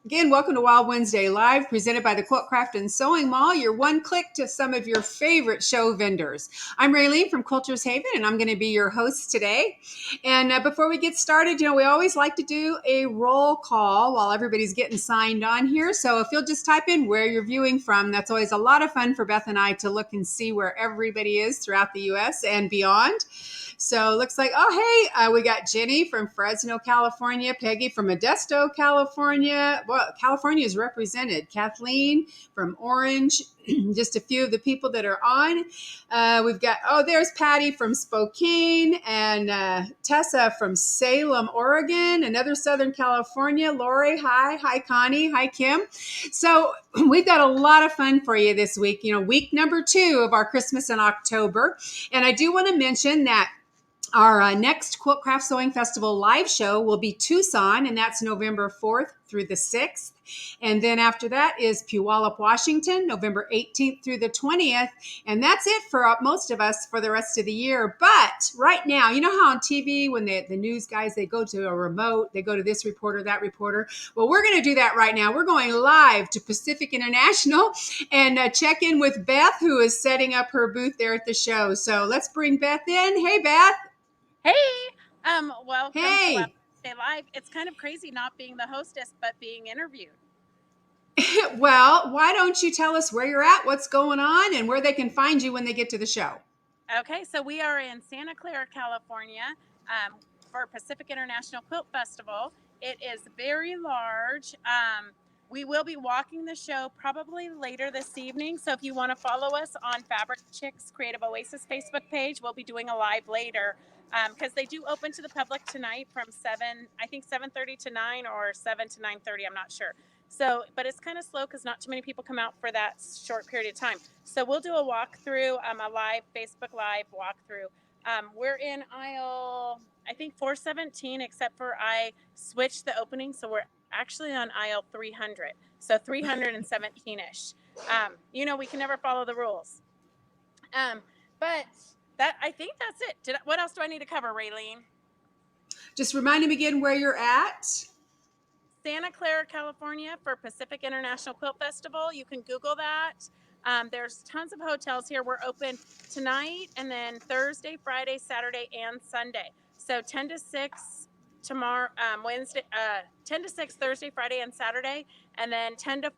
Again, welcome to Wild Wednesday Live, presented by the Quilt Craft and Sewing Mall, your one click to some of your favorite show vendors. I'm Raylene from Quilter's Haven, and I'm going to be your host today. And before we get started, we always like to do a roll call while everybody's getting signed on here. So if you'll just type in where you're viewing from, that's always a lot of fun for Beth and I to look and see where everybody is throughout the U.S. and beyond. So it looks like, we got Jenny from Fresno, California, Peggy from Modesto, California. Well, California is represented. Kathleen from Orange, just a few of the people that are on. We've got, there's Patty from Spokane and Tessa from Salem, Oregon, another Southern California. Lori, hi. Hi, Connie. Hi, Kim. So we've got a lot of fun for you this week. Week number 2 of our Christmas in October. And I do want to mention that our next Quilt Craft Sewing Festival live show will be Tucson, and that's November 4th through the 6th. And then after that is Puyallup, Washington, November 18th through the 20th. And that's it for most of us for the rest of the year. But right now, you know how on TV, when the news guys, they go to a remote, they go to this reporter, that reporter. Well, we're going to do that right now. We're going live to Pacific International and check in with Beth, who is setting up her booth there at the show. So let's bring Beth in. Hey, Beth. Hey, welcome to Hey. Wednesday Live. It's kind of crazy not being the hostess, but being interviewed. Well, why don't you tell us where you're at, what's going on, and where they can find you when they get to the show? Okay, so we are in Santa Clara, California, for Pacific International Quilt Festival. It is very large. We will be walking the show probably later this evening. So if you want to follow us on Fabric Chicks Creative Oasis Facebook page, we'll be doing a live later because they do open to the public tonight from 7:30 to 9 or 7 to 9:30. I'm not sure. So, but it's kind of slow because not too many people come out for that short period of time. So we'll do a walkthrough, a live Facebook Live walkthrough. We're in aisle, I think 417, except for I switched the opening. So we're actually on aisle 300. So 317-ish. We can never follow the rules. But I think that's it. What else do I need to cover, Raylene? Just remind them again where you're at. Santa Clara, California for Pacific International Quilt Festival. You can Google that. There's tons of hotels here. We're open tonight and then Thursday, Friday, Saturday, and Sunday. So 10 to 6 tomorrow, Wednesday, 10 to 6 Thursday, Friday, and Saturday, and then 10 to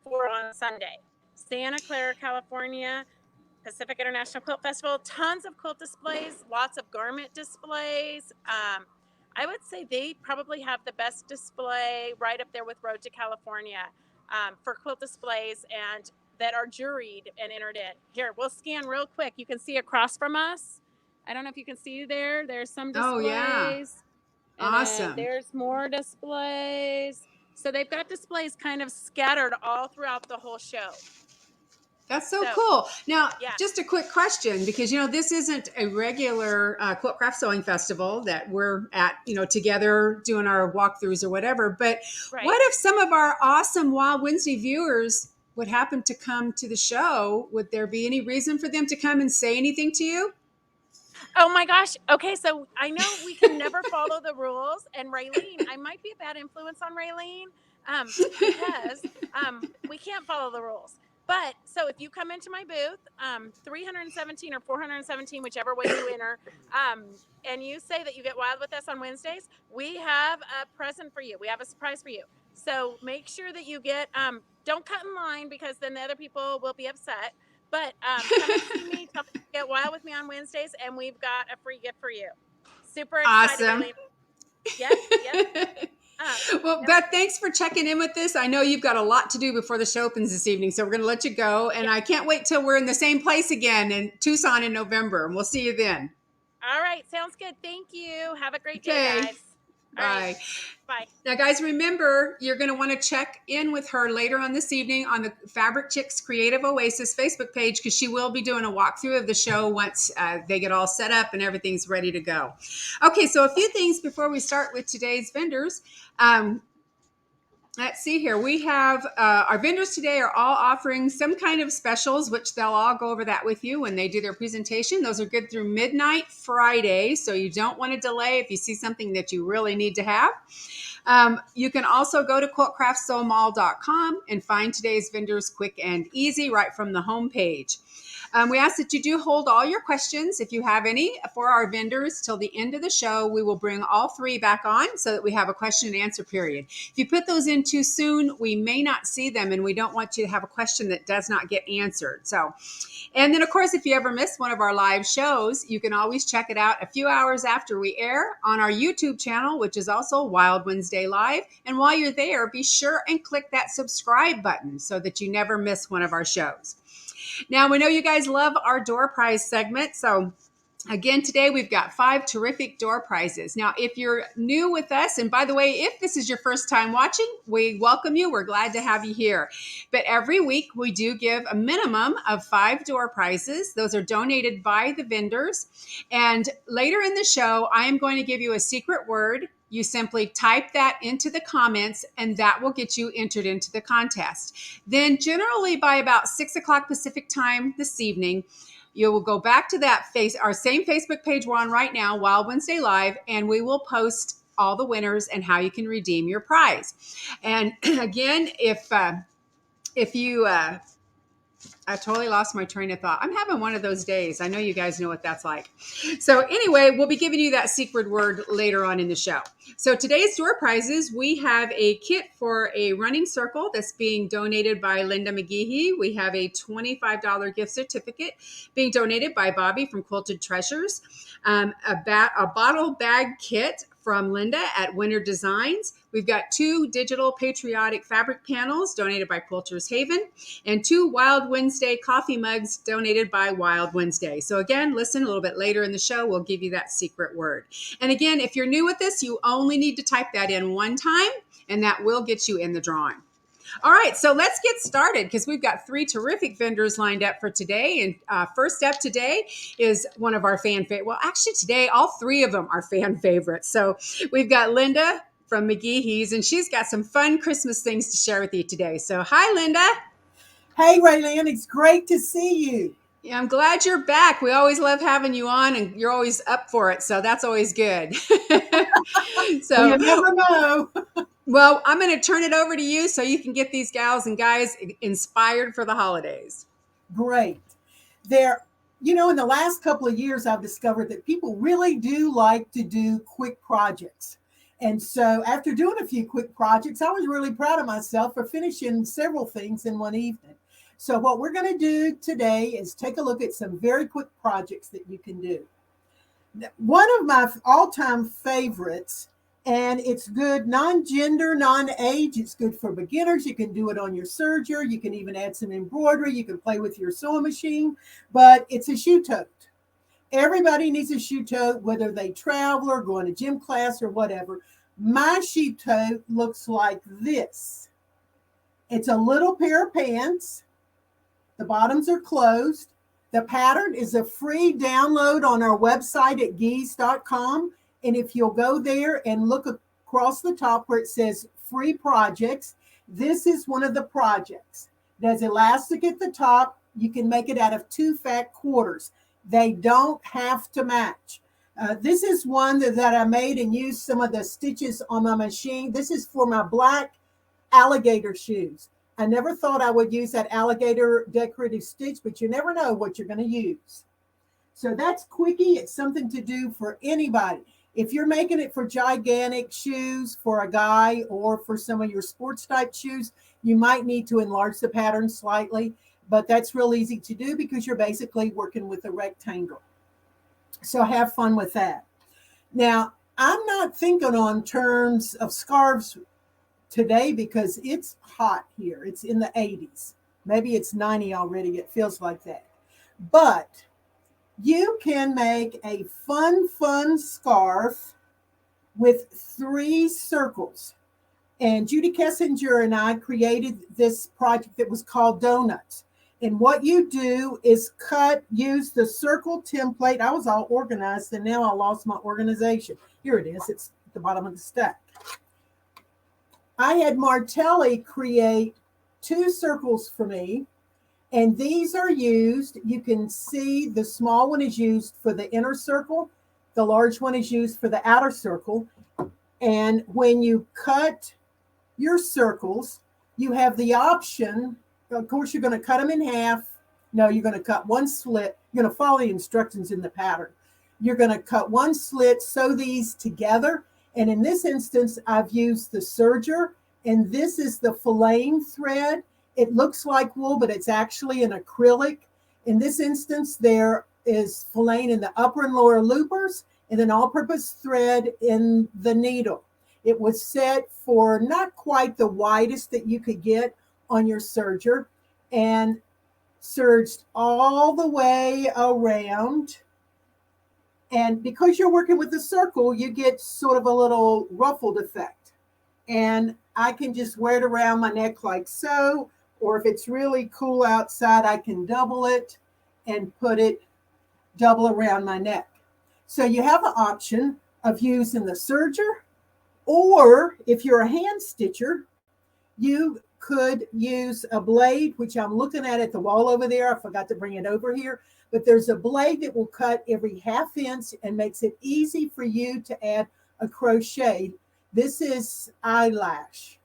4 on Sunday. Santa Clara, California, Pacific International Quilt Festival. Tons of quilt displays, lots of garment displays. I would say they probably have the best display right up there with Road to California for quilt displays and that are juried and entered in. Here, we'll scan real quick. You can see across from us. I don't know if you can see there. There's some displays. Oh, yeah. And awesome. There's more displays. So they've got displays kind of scattered all throughout the whole show. That's so cool. Now, just a quick question, because, this isn't a regular Quilt Craft Sewing Festival that we're at, together doing our walkthroughs or whatever. But what if some of our awesome Wild Wednesday viewers would happen to come to the show? Would there be any reason for them to come and say anything to you? Oh my gosh. Okay, so I know we can never follow the rules. And Raylene, I might be a bad influence on Raylene because we can't follow the rules. But so if you come into my booth, 317 or 417, whichever way you enter, and you say that you get wild with us on Wednesdays, we have a present for you. We have a surprise for you. So make sure that you get, don't cut in line because then the other people will be upset. But come and see me, get wild with me on Wednesdays, and we've got a free gift for you. Super excited. Awesome. Yep. Well, Beth, thanks for checking in with us. I know you've got a lot to do before the show opens this evening, so we're going to let you go. And I can't wait till we're in the same place again in Tucson in November, and we'll see you then. All right. Sounds good. Thank you. Have a great day, guys. Bye. Right. Bye. Now, guys, remember, you're going to want to check in with her later on this evening on the Fabric Chicks Creative Oasis Facebook page, because she will be doing a walkthrough of the show once they get all set up and everything's ready to go. Okay, so a few things before we start with today's vendors. Let's see here. We have our vendors today are all offering some kind of specials, which they'll all go over that with you when they do their presentation. Those are good through midnight Friday, so you don't want to delay if you see something that you really need to have. You can also go to quiltcraftsomall.com and find today's vendors quick and easy right from the homepage. We ask that you do hold all your questions, if you have any, for our vendors till the end of the show. We will bring all three back on so that we have a question and answer period. If you put those in too soon, we may not see them, and we don't want you to have a question that does not get answered. And then, of course, if you ever miss one of our live shows, you can always check it out a few hours after we air on our YouTube channel, which is also Wild Wednesday Live. And while you're there, be sure and click that subscribe button so that you never miss one of our shows. Now, we know you guys love our door prize segment, so again, today we've got 5 terrific door prizes. Now, if you're new with us, and by the way, if this is your first time watching, we welcome you. We're glad to have you here. But every week we do give a minimum of 5 door prizes. Those are donated by the vendors. And later in the show, I am going to give you a secret word. You simply type that into the comments, and that will get you entered into the contest. Then generally by about 6 o'clock Pacific time this evening, you will go back to our same Facebook page we're on right now, Wild Wednesday Live, and we will post all the winners and how you can redeem your prize. And again, if you I totally lost my train of thought. I'm having one of those days. I know you guys know what that's like. So anyway, we'll be giving you that secret word later on in the show. So today's door prizes, we have a kit for a running circle that's being donated by Linda McGehee. We have a $25 gift certificate being donated by Bobbie from Quilted Treasures. A bottle bag kit from Linda at Winter Designs. We've got 2 digital patriotic fabric panels donated by Quilters Haven, and 2 Wild Wednesday coffee mugs donated by Wild Wednesday. So again, listen a little bit later in the show. We'll give you that secret word. And again, if you're new with this, you only need to type that in one time, and that will get you in the drawing. All right, so let's get started because we've got 3 terrific vendors lined up for today. And first up today is one of our fan favorites. Well, actually today, all 3 of them are fan favorites. So we've got Linda from McGehee's, and she's got some fun Christmas things to share with you today. So hi, Linda. Hey, Raylene, it's great to see you. Yeah, I'm glad you're back. We always love having you on, and you're always up for it. So that's always good. Well, you never know. Well, I'm going to turn it over to you so you can get these gals and guys inspired for the holidays. Great. In the last couple of years, I've discovered that people really do like to do quick projects. And so after doing a few quick projects, I was really proud of myself for finishing several things in one evening. So what we're going to do today is take a look at some very quick projects that you can do. One of my all-time favorites, and it's good non-gender, non-age. It's good for beginners. You can do it on your serger. You can even add some embroidery. You can play with your sewing machine, but it's a shoe tote. Everybody needs a shoe tote, whether they travel or go in a gym class or whatever. My shoe tote looks like this. It's a little pair of pants. The bottoms are closed. The pattern is a free download on our website at geese.com. And if you'll go there and look across the top where it says free projects, this is one of the projects. There's elastic at the top. You can make it out of 2 fat quarters. They don't have to match. This is one that I made and used some of the stitches on my machine. This is for my black alligator shoes. I never thought I would use that alligator decorative stitch, but you never know what you're going to use. So that's quickie. It's something to do for anybody. If you're making it for gigantic shoes for a guy or for some of your sports type shoes, you might need to enlarge the pattern slightly, but that's real easy to do because you're basically working with a rectangle. So have fun with that. Now, I'm not thinking on terms of scarves today because it's hot here. It's in the 80s. Maybe it's 90 already. It feels like that. But you can make a fun scarf with 3 circles. And Judy Kessinger and I created this project that was called Donuts. And what you do is use the circle template. I was all organized and now I lost my organization. Here it is. It's at the bottom of the stack. I had Martelli create 2 circles for me, and these are used. You can see the small one is used for the inner circle, the large one is used for the outer circle. And when you cut your circles, you have the option. Of course, you're going to cut them in half. No, you're going to cut one slit. You're going to follow the instructions in the pattern. You're going to cut one slit, sew these together. And in this instance, I've used the serger, and this is the filleting thread. It looks like wool, but it's actually an acrylic. In this instance, there is filleting in the upper and lower loopers, and then all-purpose thread in the needle. It was set for not quite the widest that you could get on your serger, and serged all the way around. And because you're working with a circle, you get sort of a little ruffled effect. And I can just wear it around my neck like so, or if it's really cool outside, I can double it and put it double around my neck. So you have the option of using the serger, or if you're a hand stitcher, you could use a blade, which I'm looking at the wall over there. I forgot to bring it over here, but there's a blade that will cut every 1/2 inch and makes it easy for you to add a crochet. This is eyelash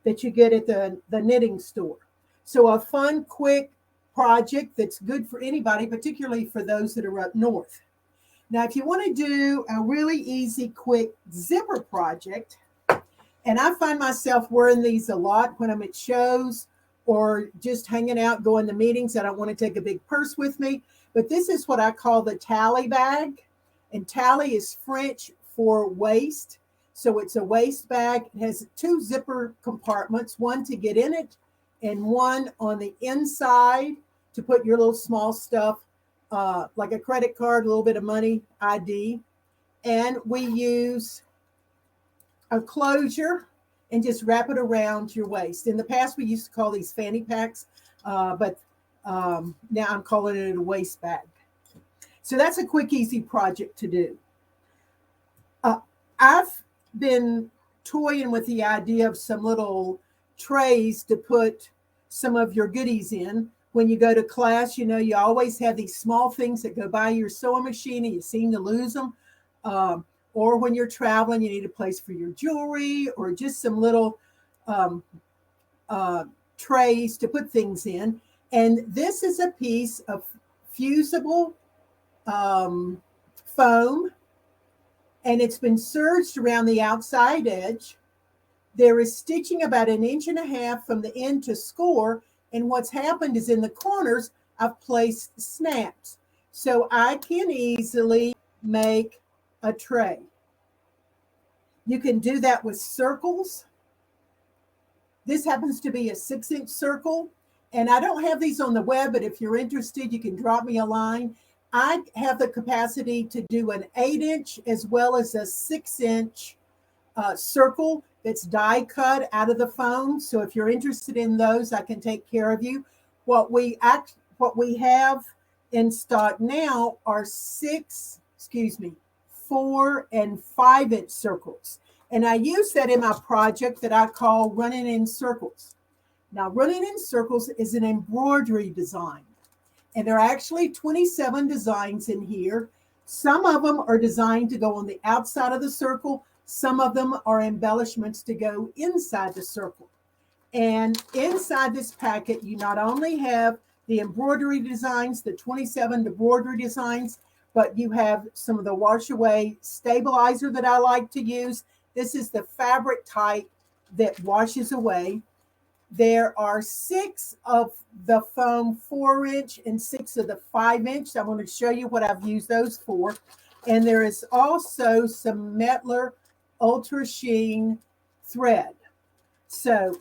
that you get at the knitting store. So a fun, quick project that's good for anybody, particularly for those that are up north. Now, if you want to do a really easy, quick zipper project, and I find myself wearing these a lot when I'm at shows or just hanging out, going to meetings. I don't want to take a big purse with me, but this is what I call the tally bag. And tally is French for waist. So it's a waist bag. It has 2 zipper compartments, one to get in it and one on the inside to put your little small stuff, like a credit card, a little bit of money, ID. And we use a closure and just wrap it around your waist. In the past, we used to call these fanny packs, but now I'm calling it a waist bag. So that's a quick, easy project to do. I've been toying with the idea of some little trays to put some of your goodies in. When you go to class, you know, you always have these small things that go by your sewing machine and you seem to lose them. Or when you're traveling, you need a place for your jewelry or just some little trays to put things in. And this is a piece of fusible foam, and it's been serged around the outside edge. There is stitching about 1.5 inches from the end to score. And what's happened is in the corners, I've placed snaps. So I can easily make a tray. You can do that with circles. This happens to be a 6-inch circle. And I don't have these on the web, but if you're interested, you can drop me a line. I have the capacity to do an 8-inch as well as a 6-inch circle that's die cut out of the foam. So if you're interested in those, I can take care of you. What we have in stock now are 4 and 5-inch circles. And I use that in my project that I call running in circles. Now, running in circles is an embroidery design. And there are actually 27 designs in here. Some of them are designed to go on the outside of the circle. Some of them are embellishments to go inside the circle. And inside this packet, you not only have the embroidery designs, the 27 embroidery designs, but you have some of the wash away stabilizer that I like to use. This is the fabric type that washes away. There are 6 of the foam 4-inch and 6 of the 5-inch. I want to show you what I've used those for. And there is also some Mettler Ultra Sheen thread. So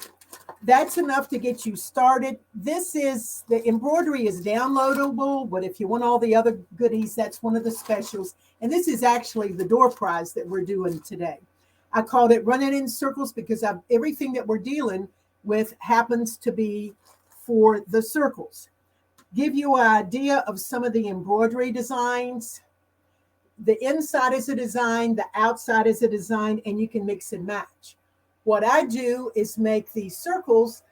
that's enough to get you started. The embroidery is downloadable, but if you want all the other goodies, that's one of the specials. And this is actually the door prize that we're doing today. I called it Running in Circles because everything that we're dealing with happens to be for the circles. Give you an idea of some of the embroidery designs. The inside is a design, the outside is a design, and you can mix and match. What I do is make these circles,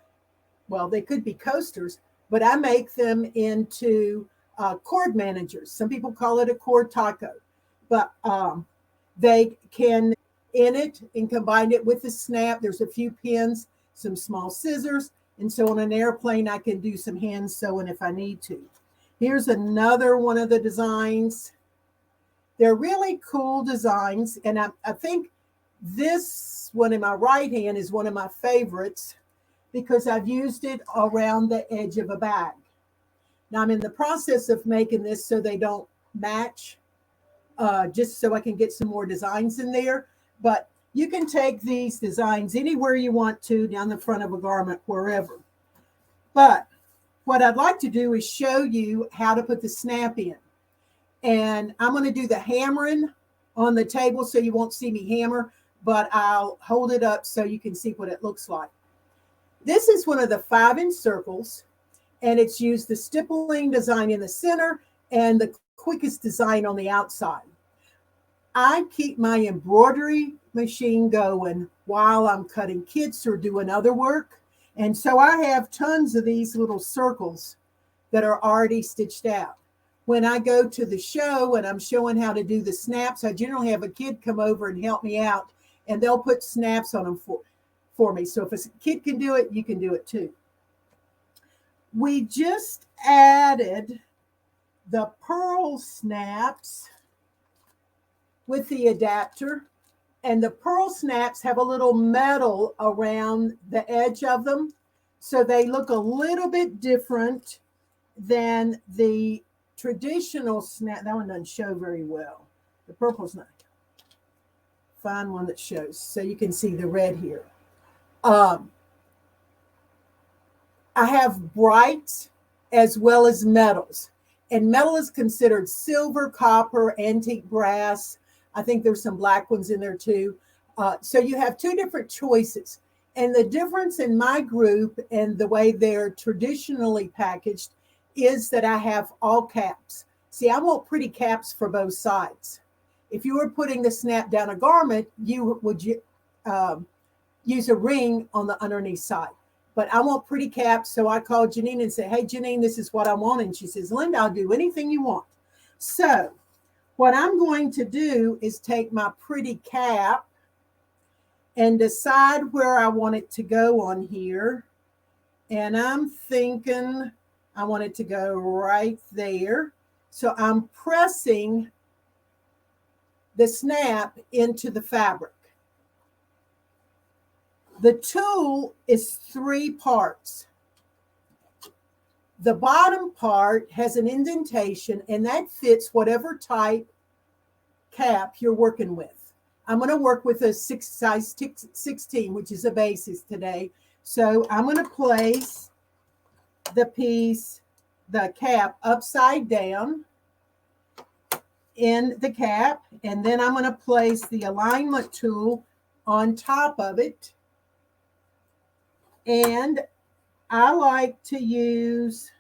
well, they could be coasters, but I make them into cord managers. Some people call it a cord taco, but they can in it and combine it with the snap. There's a few pins, some small scissors, and so on an airplane, I can do some hand sewing if I need to. Here's another one of the designs. They're really cool designs, and I think this one in my right hand is one of my favorites because I've used it around the edge of a bag. Now I'm in the process of making this so they don't match, just so I can get some more designs in there. But you can take these designs anywhere you want to, down the front of a garment, wherever. But what I'd like to do is show you how to put the snap in. And I'm going to do the hammering on the table so you won't see me hammer, but I'll hold it up so you can see what it looks like. This is one of the 5-inch circles, and it's used the stippling design in the center and the quickest design on the outside. I keep my embroidery machine going while I'm cutting kits or doing other work. And so I have tons of these little circles that are already stitched out. When I go to the show and I'm showing how to do the snaps, I generally have a kid come over and help me out, and they'll put snaps on them for me. So if a kid can do it, you can do it too. We just added the pearl snaps with the adapter, and the pearl snaps have a little metal around the edge of them, so they look a little bit different than the traditional snap. That one doesn't show very well. The purple's not. Find one that shows so you can see the red here. I have brights as well as metals, and metal is considered silver, copper, antique brass. I think there's some black ones in there too. So you have two different choices. And the difference in my group and the way they're traditionally packaged is that I have all caps. See, I want pretty caps for both sides. If you were putting the snap down a garment, you would use a ring on the underneath side. But I want pretty caps, so I called Janine and said, hey, Janine, this is what I want. And she says, Linda, I'll do anything you want. So what I'm going to do is take my pretty cap and decide where I want it to go on here. And I'm thinking I want it to go right there. So I'm pressing the snap into the fabric. The tool is 3 parts. The bottom part has an indentation, and that fits whatever type cap you're working with. I'm going to work with a size 16, which is a basis today. So I'm going to place the piece, the cap, upside down in the cap, and then I'm going to place the alignment tool on top of it. And I like to use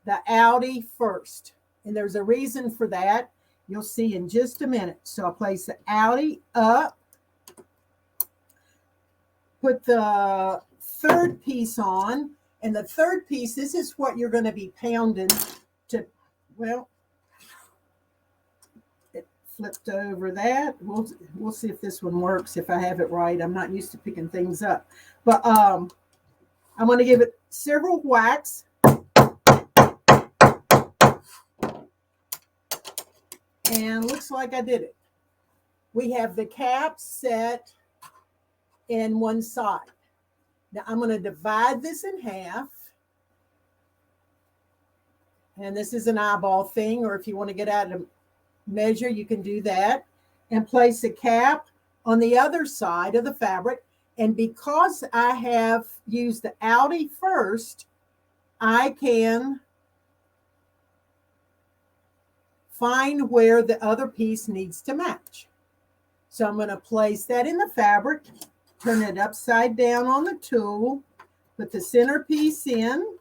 the outie first, and there's a reason for that. You'll see in just a minute. So I'll place the outie up, put the third piece on, and the third piece, this is what you're going to be pounding to, well, it flipped over that. We'll see if this one works, if I have it right. I'm not used to picking things up. But I'm going to give it several whacks. And looks like I did it. We have the cap set in one side. Now I'm going to divide this in half. And this is an eyeball thing, or if you want to get out of measure, you can do that. And place a cap on the other side of the fabric. And because I have used the outie first, I can find where the other piece needs to match. So I'm going to place that in the fabric, turn it upside down on the tool, put the center piece in,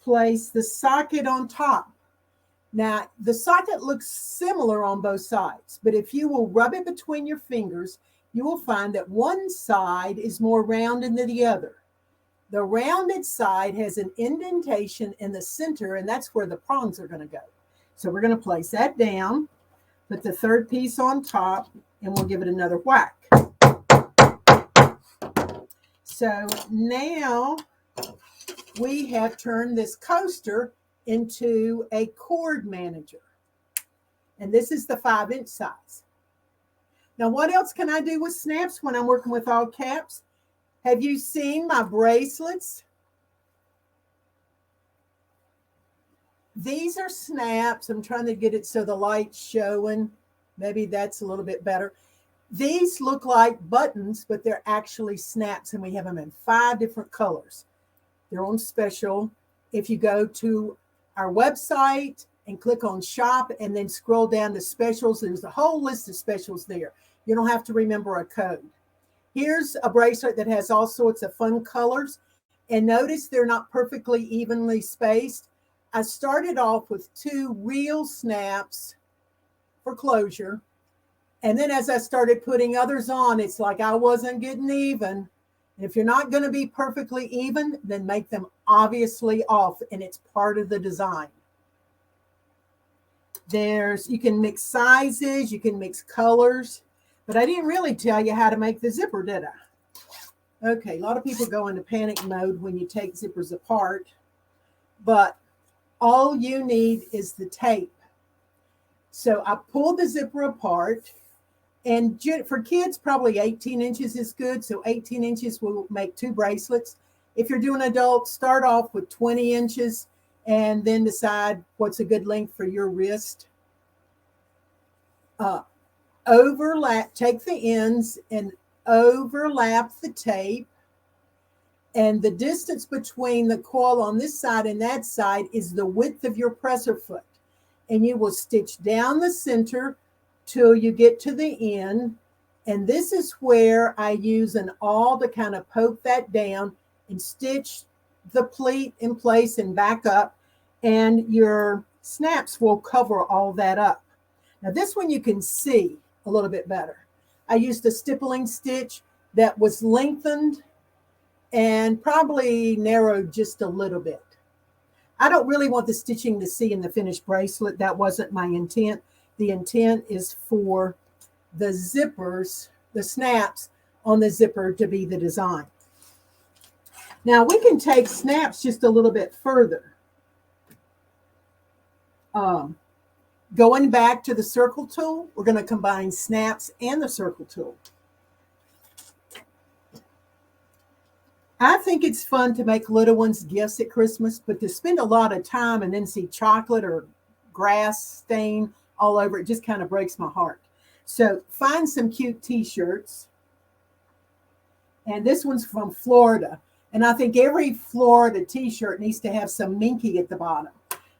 place the socket on top. Now, the socket looks similar on both sides, but if you will rub it between your fingers, you will find that one side is more rounded than the other. The rounded side has an indentation in the center, and that's where the prongs are going to go. So we're going to place that down, put the third piece on top, and we'll give it another whack. So now we have turned this coaster into a cord manager. And this is the 5-inch size. Now, what else can I do with snaps when I'm working with all caps? Have you seen my bracelets? These are snaps. I'm trying to get it so the light's showing. Maybe that's a little bit better. These look like buttons, but they're actually snaps, and we have them in 5 different colors. They're on special. If you go to our website and click on shop and then scroll down to specials, there's a whole list of specials there. You don't have to remember a code. Here's a bracelet that has all sorts of fun colors. And notice they're not perfectly evenly spaced. I started off with 2 real snaps for closure. And then as I started putting others on, it's like I wasn't getting even. If you're not going to be perfectly even, then make them obviously off, and it's part of the design. You can mix sizes, you can mix colors, but I didn't really tell you how to make the zipper, did I? Okay, a lot of people go into panic mode when you take zippers apart, but all you need is the tape. So I pulled the zipper apart, and for kids, probably 18 inches is good. So 18 inches will make 2 bracelets. If you're doing adults, start off with 20 inches and then decide what's a good length for your wrist. Take the ends and overlap the tape. And the distance between the coil on this side and that side is the width of your presser foot. And you will stitch down the center till you get to the end. And this is where I use an awl to kind of poke that down and stitch the pleat in place and back up. And your snaps will cover all that up. Now this one you can see a little bit better. I used a stippling stitch that was lengthened and probably narrowed just a little bit. I don't really want the stitching to see in the finished bracelet. That wasn't my intent. The intent is for the zippers, the snaps on the zipper to be the design. Now we can take snaps just a little bit further. Going back to the circle tool, we're going to combine snaps and the circle tool. I think it's fun to make little ones gifts at Christmas, but to spend a lot of time and then see chocolate or grass stain all over it just kind of breaks my heart. So find some cute t-shirts. And this one's from Florida. And I think every Florida t-shirt needs to have some minky at the bottom.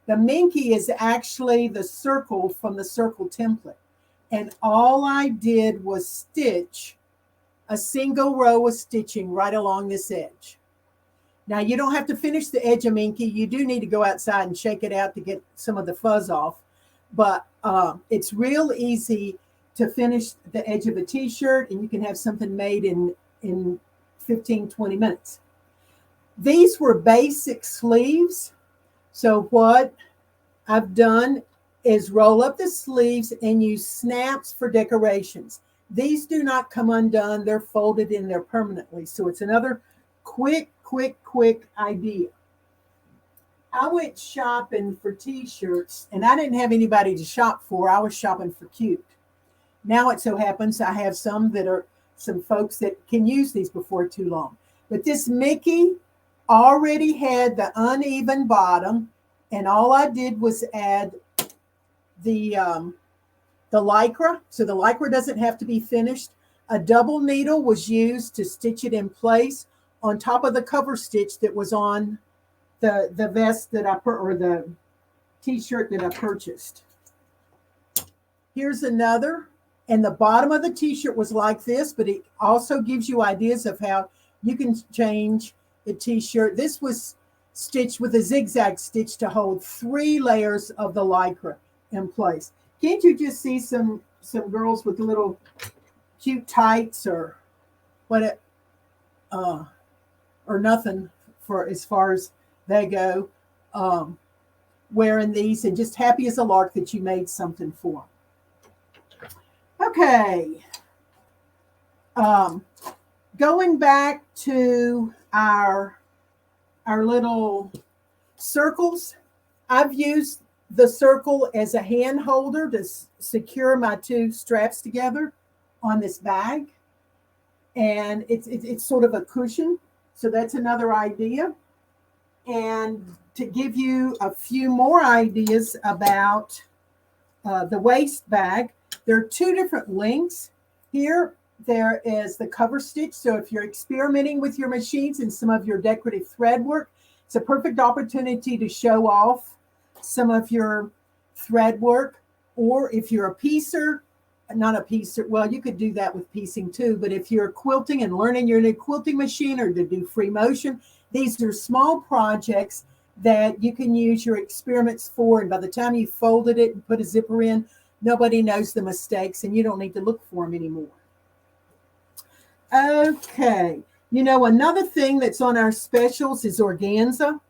The minky is actually the circle from the circle template. And all I did was stitch a single row of stitching right along this edge. Now you don't have to finish the edge of minky. You do need to go outside and shake it out to get some of the fuzz off. But it's real easy to finish the edge of a t-shirt, and you can have something made in 15, 20 minutes. These were basic sleeves. So what I've done is roll up the sleeves and use snaps for decorations. These do not come undone. They're folded in there permanently. So it's another quick idea. I went shopping for t-shirts, and I didn't have anybody to shop for. I was shopping for cute. Now it so happens I have some folks that can use these before too long. But this Mickey already had the uneven bottom, and all I did was add the lycra. So the lycra doesn't have to be finished. A double needle was used to stitch it in place on top of the cover stitch that was on the vest that or the t-shirt that I purchased. Here's another, and the bottom of the t-shirt was like this, but it also gives you ideas of how you can change the t-shirt. This was stitched with a zigzag stitch to hold 3 layers of the lycra in place. Can't you just see some girls with little cute tights or what, or nothing for as far as they go, wearing these and just happy as a lark that you made something for. Okay. Going back to our little circles, I've used the circle as a hand holder to secure my two straps together on this bag. And it's sort of a cushion. So that's another idea. And to give you a few more ideas about the waist bag, there are two different lengths. Here, there is the cover stitch. So if you're experimenting with your machines and some of your decorative thread work, it's a perfect opportunity to show off some of your thread work. Or if you're a piecer, not a piecer, well, you could do that with piecing too, but if you're quilting and learning your new quilting machine or to do free motion, these are small projects that you can use your experiments for. And by the time you folded it and put a zipper in, nobody knows the mistakes and you don't need to look for them anymore. Okay. You know, another thing that's on our specials is organza.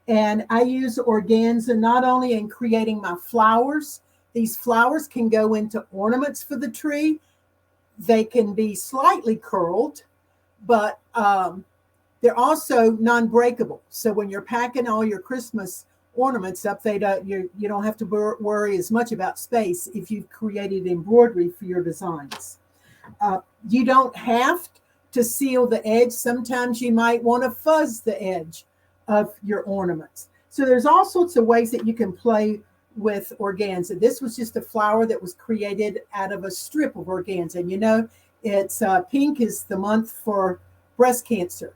And I use organza not only in creating my flowers. These flowers can go into ornaments for the tree. They can be slightly curled, but they're also non-breakable. So when you're packing all your Christmas ornaments up, you don't have to worry as much about space if you've created embroidery for your designs. You don't have to seal the edge. Sometimes you might want to fuzz the edge of your ornaments. So there's all sorts of ways that you can play with organza. This was just a flower that was created out of a strip of organza. And you know, it's pink is the month for breast cancer.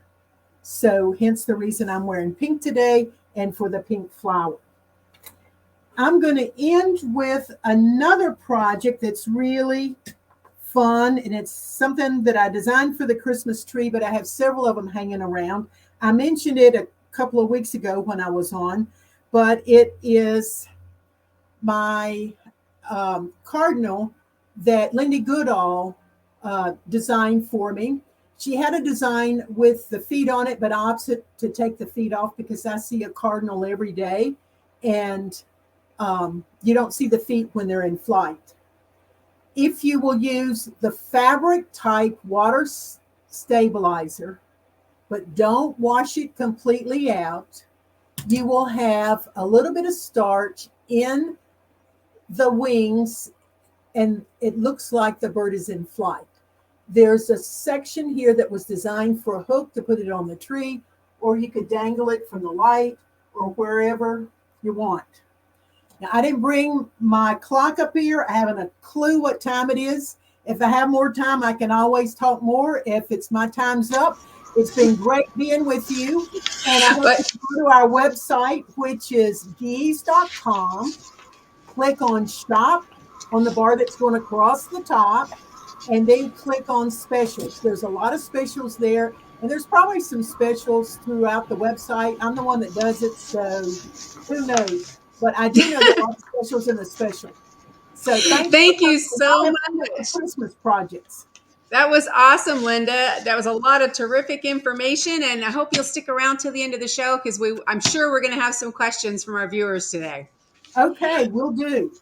So hence the reason I'm wearing pink today and for the pink flower. I'm going to end with another project that's really fun, and it's something that I designed for the Christmas tree, but I have several of them hanging around. I mentioned it a couple of weeks ago when I was on, but it is my cardinal that Lindy Goodall designed for me. She had a design with the feet on it, but opposite to take the feet off because I see a cardinal every day, and you don't see the feet when they're in flight. If you will use the fabric type water stabilizer, but don't wash it completely out, you will have a little bit of starch in the wings, and it looks like the bird is in flight. There's a section here that was designed for a hook to put it on the tree, or you could dangle it from the light or wherever you want. Now, I didn't bring my clock up here. I haven't a clue what time it is. If I have more time, I can always talk more. If it's my time's up, it's been great being with you. And I hope you go to our website, which is geese.com. Click on shop on the bar that's going across the top, and then click on specials. There's a lot of specials there, and there's probably some specials throughout the website. I'm the one that does it, so who knows? But I do know there are specials in the special. So thank you so much. Christmas projects. That was awesome, Linda. That was a lot of terrific information, and I hope you'll stick around till the end of the show because I'm sure we're going to have some questions from our viewers today. Okay, we'll do.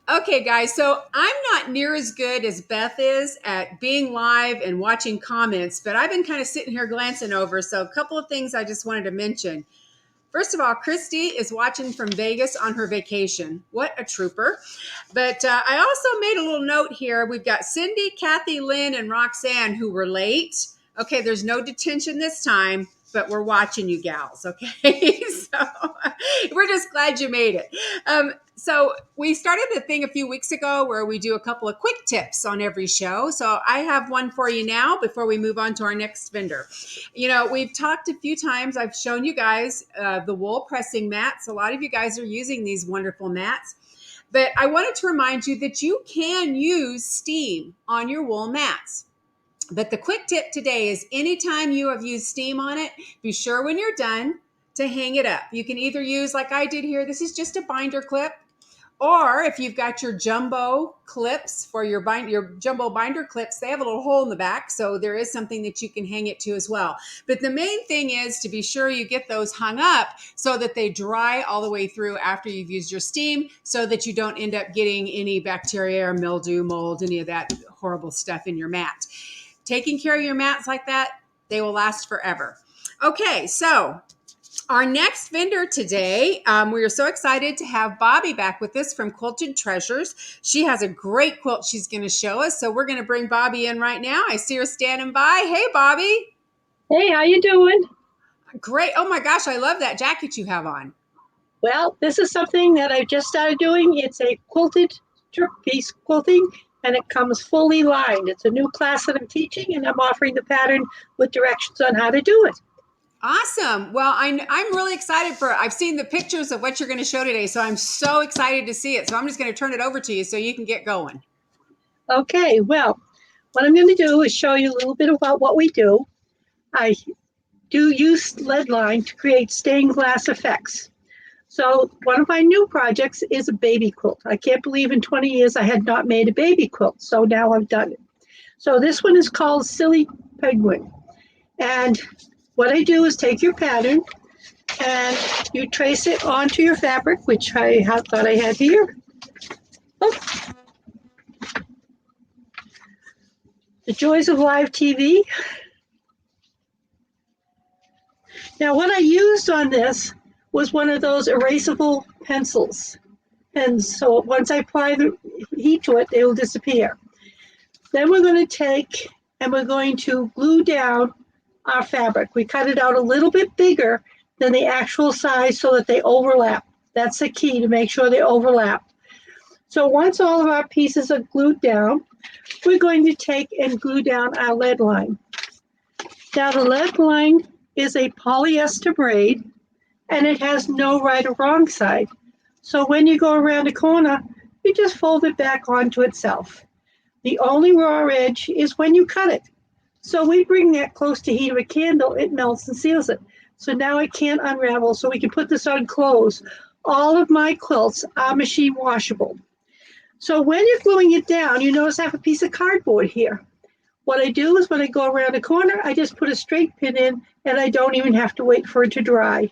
Okay, guys, so I'm not near as good as Beth is at being live and watching comments, but I've been kind of sitting here glancing over. So a couple of things I just wanted to mention. First of all, Christy is watching from Vegas on her vacation. What a trooper. But I also made a little note here. We've got Cindy, Kathy, Lynn, and Roxanne who were late. Okay, there's no detention this time, but we're watching you gals, okay? So we're just glad you made it. So we started a thing a few weeks ago where we do a couple of quick tips on every show. So I have one for you now before we move on to our next vendor. You know, we've talked a few times. I've shown you guys the wool pressing mats. A lot of you guys are using these wonderful mats. But I wanted to remind you that you can use steam on your wool mats. But the quick tip today is anytime you have used steam on it, be sure when you're done to hang it up. You can either use, like I did here, this is just a binder clip, Or if you've got your jumbo clips for your jumbo binder clips, they have a little hole in the back, so there is something that you can hang it to as well. But the main thing is to be sure you get those hung up so that they dry all the way through after you've used your steam, so that you don't end up getting any bacteria or mildew, mold, any of that horrible stuff in your mat. Taking care of your mats like that, they will last forever. Okay, so our next vendor today, we are so excited to have Bobbie back with us from Quilted Treasures. She has a great quilt she's going to show us, so we're going to bring Bobbie in right now. I see her standing by. Hey, Bobbie. Hey, how you doing? Great. Oh my gosh, I love that jacket you have on. Well, this is something that I just started doing. It's a quilted strip piece quilting, and it comes fully lined. It's a new class that I'm teaching, and I'm offering the pattern with directions on how to do it. Awesome. Well, I'm really excited I've seen the pictures of what you're going to show today, so I'm so excited to see it. So I'm just going to turn it over to you so you can get going. Okay, well, what I'm going to do is show you a little bit about what we do. I do use lead line to create stained glass effects. So one of my new projects is a baby quilt. I can't believe in 20 years I had not made a baby quilt, so now I've done it. So this one is called Silly Penguin. And what I do is take your pattern and you trace it onto your fabric, which I thought I had here. Oh. The joys of live TV. Now what I used on this was one of those erasable pencils. And so once I apply the heat to it, they will disappear. Then we're going to take and we're going to glue down our fabric. We cut it out a little bit bigger than the actual size so that they overlap. That's the key, to make sure they overlap. So once all of our pieces are glued down, we're going to take and glue down our lead line. Now the lead line is a polyester braid, and it has no right or wrong side. So when you go around a corner, you just fold it back onto itself. The only raw edge is when you cut it. So we bring that close to heat of a candle, it melts and seals it. So now it can't unravel, so we can put this on clothes. All of my quilts are machine washable. So when you're gluing it down, you notice I have a piece of cardboard here. What I do is when I go around a corner, I just put a straight pin in, and I don't even have to wait for it to dry.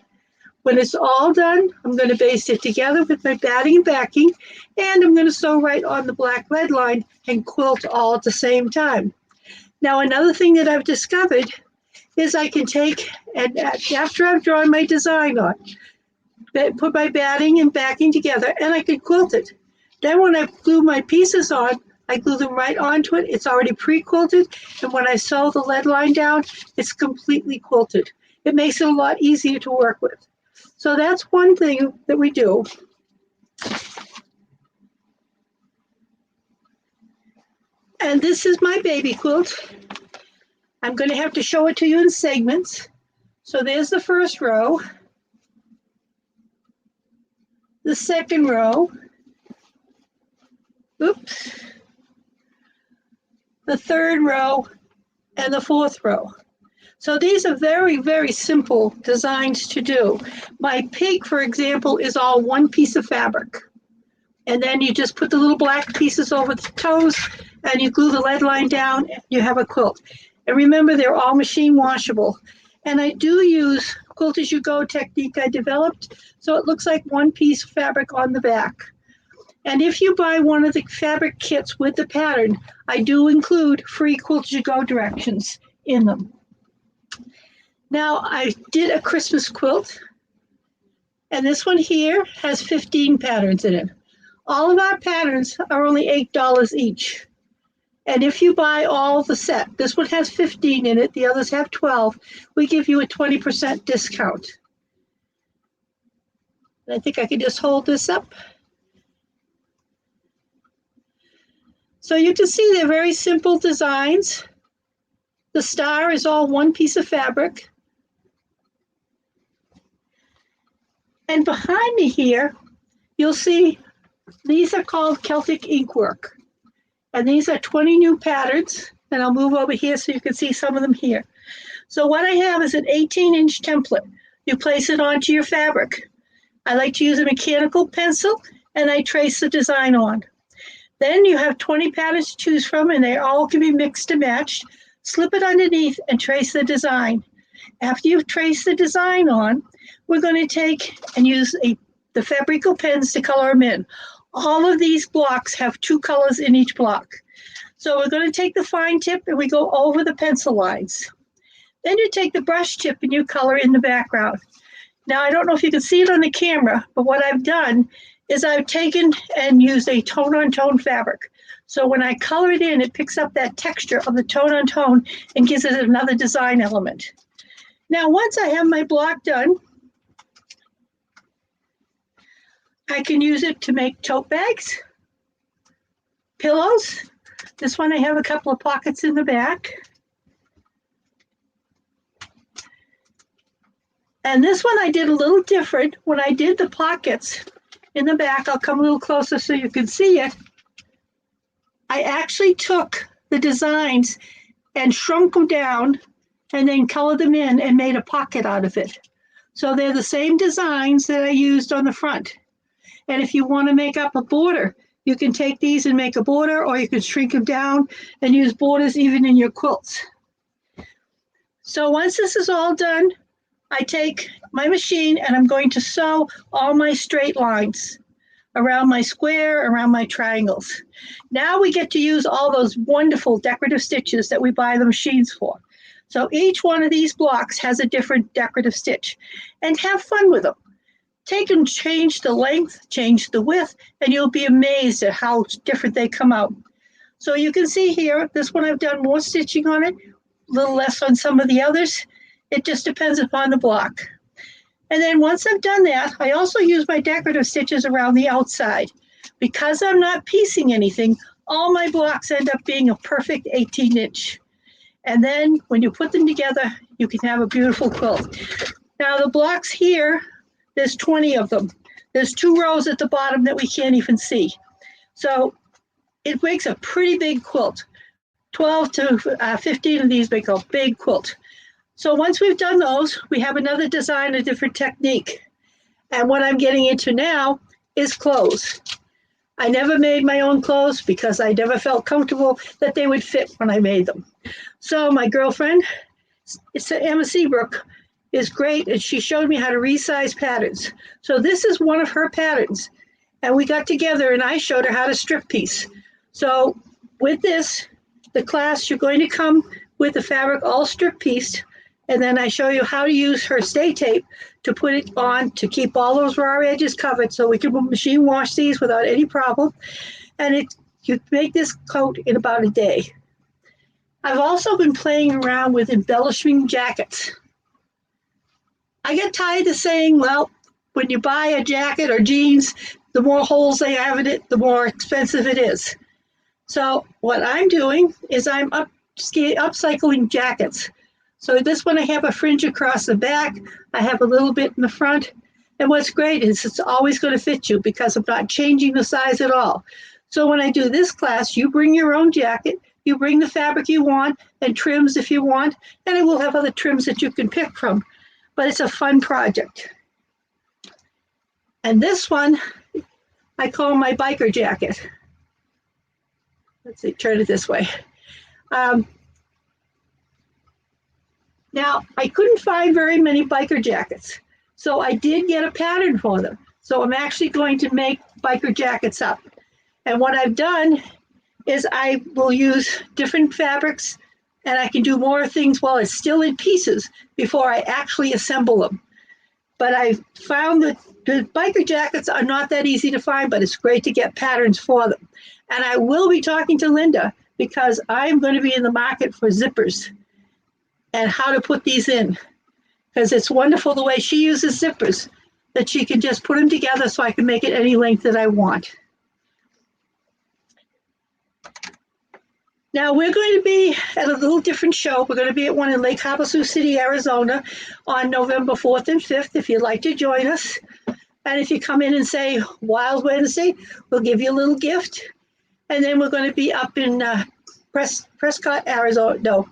When it's all done, I'm going to baste it together with my batting and backing, and I'm going to sew right on the black lead line and quilt all at the same time. Now, another thing that I've discovered is I can take, and after I've drawn my design on, put my batting and backing together, and I can quilt it. Then when I glue my pieces on, I glue them right onto it. It's already pre-quilted, and when I sew the lead line down, it's completely quilted. It makes it a lot easier to work with. So that's one thing that we do. And this is my baby quilt. I'm going to have to show it to you in segments. So there's the first row, the second row, oops, the third row, and the fourth row. So these are very, very simple designs to do. My pig, for example, is all one piece of fabric. And then you just put the little black pieces over the toes, and you glue the lead line down, and you have a quilt. And remember, they're all machine washable. And I do use quilt as you go technique I developed, so it looks like one piece of fabric on the back. And if you buy one of the fabric kits with the pattern, I do include free quilt as you go directions in them. Now, I did a Christmas quilt, and this one here has 15 patterns in it. All of our patterns are only $8 each. And if you buy all the set, this one has 15 in it, the others have 12, we give you a 20% discount. And I think I can just hold this up. So you can see they're very simple designs. The star is all one piece of fabric. And behind me here, you'll see these are called Celtic Ink Work. And these are 20 new patterns. And I'll move over here so you can see some of them here. So what I have is an 18-inch template. You place it onto your fabric. I like to use a mechanical pencil, and I trace the design on. Then you have 20 patterns to choose from, and they all can be mixed and matched. Slip it underneath and trace the design. After you've traced the design on, we're going to take and use the Fabrico pens to color them in. All of these blocks have 2 colors in each block. So we're going to take the fine tip and we go over the pencil lines. Then you take the brush tip and you color in the background. Now, I don't know if you can see it on the camera, but what I've done is I've taken and used a tone-on-tone fabric. So when I color it in, it picks up that texture of the tone-on-tone and gives it another design element. Now, once I have my block done, I can use it to make tote bags, pillows. This one I have a couple of pockets in the back. And this one I did a little different. When I did the pockets in the back, I'll come a little closer so you can see it. I actually took the designs and shrunk them down and then colored them in and made a pocket out of it. So they're the same designs that I used on the front. And if you want to make up a border, you can take these and make a border, or you can shrink them down and use borders even in your quilts. So once this is all done, I take my machine and I'm going to sew all my straight lines around my square, around my triangles. Now we get to use all those wonderful decorative stitches that we buy the machines for. So each one of these blocks has a different decorative stitch, and have fun with them. Take and change the length, change the width, and you'll be amazed at how different they come out. So you can see here, this one I've done more stitching on it, a little less on some of the others. It just depends upon the block. And then once I've done that, I also use my decorative stitches around the outside. Because I'm not piecing anything, all my blocks end up being a perfect 18-inch. And then when you put them together, you can have a beautiful quilt. Now the blocks here, there's 20 of them. There's 2 rows at the bottom that we can't even see. So it makes a pretty big quilt. 12 to 15 of these make a big quilt. So once we've done those, we have another design, a different technique. And what I'm getting into now is clothes. I never made my own clothes because I never felt comfortable that they would fit when I made them. So my girlfriend, Emma Seabrook, is great, and she showed me how to resize patterns. So this is one of her patterns, and we got together and I showed her how to strip piece. So with this, the class, you're going to come with the fabric all strip pieced, and then I show you how to use her stay tape to put it on to keep all those raw edges covered so we can machine wash these without any problem. And you make this coat in about a day. I've also been playing around with embellishing jackets. I get tired of saying, well, when you buy a jacket or jeans, the more holes they have in it, the more expensive it is. So what I'm doing is I'm upcycling jackets. So this one I have a fringe across the back. I have a little bit in the front. And what's great is it's always going to fit you because I'm not changing the size at all. So when I do this class, you bring your own jacket, you bring the fabric you want and trims if you want, and it will have other trims that you can pick from. But it's a fun project. And this one, I call my biker jacket. Let's see, turn it this way. Now, I couldn't find very many biker jackets, so I did get a pattern for them. So I'm actually going to make biker jackets up. And what I've done is I will use different fabrics, and I can do more things while it's still in pieces before I actually assemble them. But I found that the biker jackets are not that easy to find, but it's great to get patterns for them. And I will be talking to Linda because I'm going to be in the market for zippers and how to put these in, because it's wonderful the way she uses zippers, that she can just put them together so I can make it any length that I want. Now we're going to be at a little different show. We're going to be at one in Lake Havasu City, Arizona on November 4th and 5th if you'd like to join us. And if you come in and say Wild Wednesday, we'll give you a little gift. And then we're going to be up in Prescott, Arizona, no,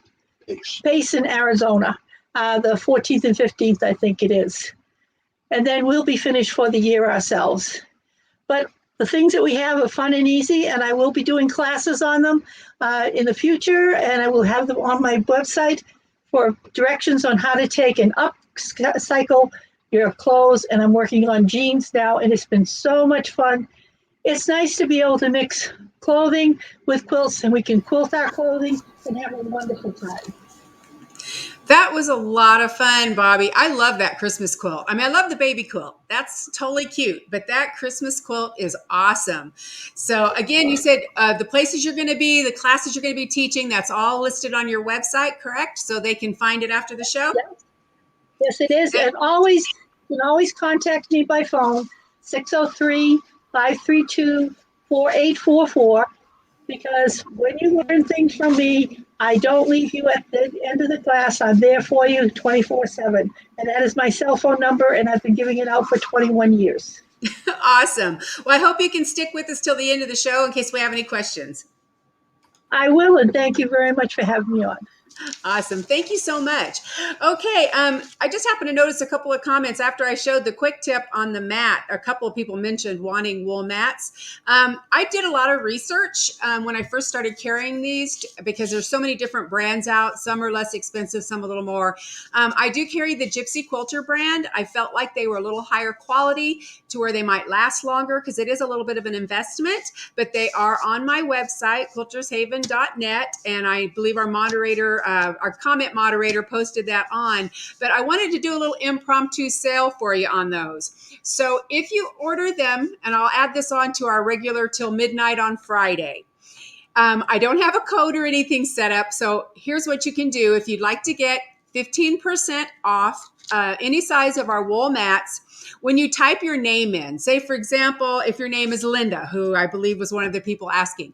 Payson, Arizona, the 14th and 15th, I think it is. And then we'll be finished for the year ourselves. But The things that we have are fun and easy, and I will be doing classes on them in the future, and I will have them on my website for directions on how to take and upcycle your clothes. And I'm working on jeans now, and it's been so much fun. It's nice to be able to mix clothing with quilts, and we can quilt our clothing and have a wonderful time. That was a lot of fun, Bobbie. I love that Christmas quilt. I mean, I love the baby quilt. That's totally cute, but that Christmas quilt is awesome. So again, you said the places you're going to be, the classes you're going to be teaching, that's all listed on your website, correct? So they can find it after the show? Yes, it is. And always, you can always contact me by phone, 603-532-4844. Because when you learn things from me, I don't leave you at the end of the class. I'm there for you 24/7. And that is my cell phone number, and I've been giving it out for 21 years. Awesome. Well, I hope you can stick with us till the end of the show in case we have any questions. I will, and thank you very much for having me on. Awesome. Thank you so much. Okay. I just happened to notice a couple of comments after I showed the quick tip on the mat. A couple of people mentioned wanting wool mats. I did a lot of research when I first started carrying these because there's so many different brands out. Some are less expensive, some a little more. I do carry the Gypsy Quilter brand. I felt like they were a little higher quality to where they might last longer because it is a little bit of an investment, but they are on my website, quiltershaven.net. And I believe our moderator, our comment moderator posted that on, but I wanted to do a little impromptu sale for you on those. So if you order them, and I'll add this on to our regular till midnight on Friday. I don't have a code or anything set up. So here's what you can do. If you'd like to get 15% off any size of our wool mats, when you type your name in, say, for example, if your name is Linda, who I believe was one of the people asking,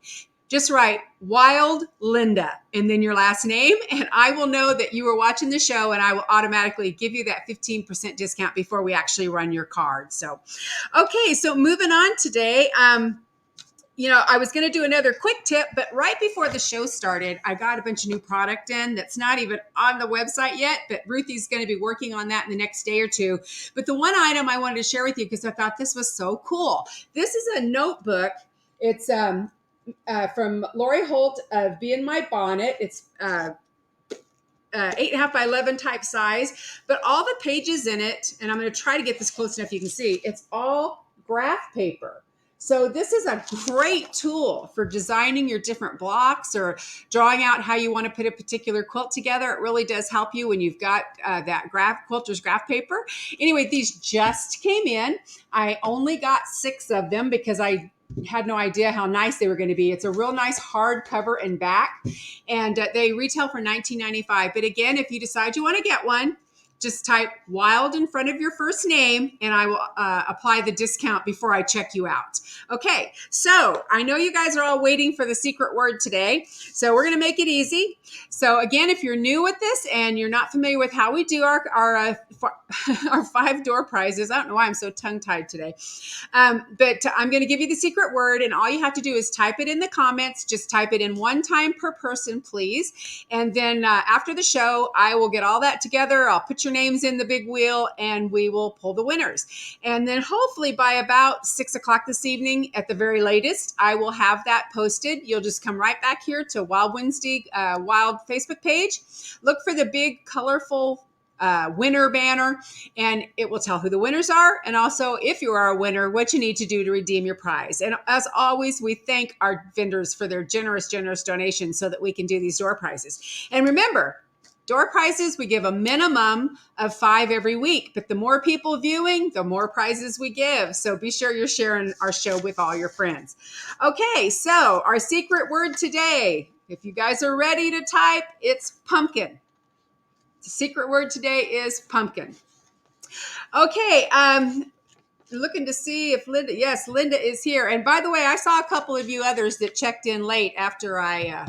just write Wild Linda and then your last name, and I will know that you were watching the show, and I will automatically give you that 15% discount before we actually run your card. So, okay, so moving on today. I was going to do another quick tip, but right before the show started, I got a bunch of new product in that's not even on the website yet, but Ruthie's going to be working on that in the next day or two. But the one item I wanted to share with you because I thought this was so cool. This is a notebook. It's from Lori Holt of Be in My Bonnet. It's 8.5 by 11 type size, but all the pages in it, and I'm going to try to get this close enough you can see, it's all graph paper. So this is a great tool for designing your different blocks or drawing out how you want to put a particular quilt together. It really does help you when you've got that quilter's graph paper. Anyway, these just came in. I only got 6 of them because I had no idea how nice they were going to be. It's a real nice hard cover and back, and they retail for $19.95. But again, if you decide you want to get one, just type Wild in front of your first name, and I will apply the discount before I check you out. Okay, so I know you guys are all waiting for the secret word today, so we're going to make it easy. So again, if you're new with this and you're not familiar with how we do our 5 door prizes, I don't know why I'm so tongue-tied today, but I'm going to give you the secret word, and all you have to do is type it in the comments. Just type it in one time per person, please. And then after the show, I will get all that together. I'll put your names in the big wheel, and we will pull the winners. And then hopefully by about 6 o'clock this evening at the very latest, I will have that posted. You'll just come right back here to Wild Wednesday Wild Facebook page. Look for the big colorful winner banner, and it will tell who the winners are, and also if you are a winner, what you need to do to redeem your prize. And as always, we thank our vendors for their generous donations so that we can do these door prizes. And remember, door prizes, we give a minimum of 5 every week, but the more people viewing, the more prizes we give. So be sure you're sharing our show with all your friends. Okay, so our secret word today, if you guys are ready to type, it's pumpkin. The secret word today is pumpkin. Okay, looking to see if Linda, yes, Linda is here. And by the way, I saw a couple of you others that checked in late after I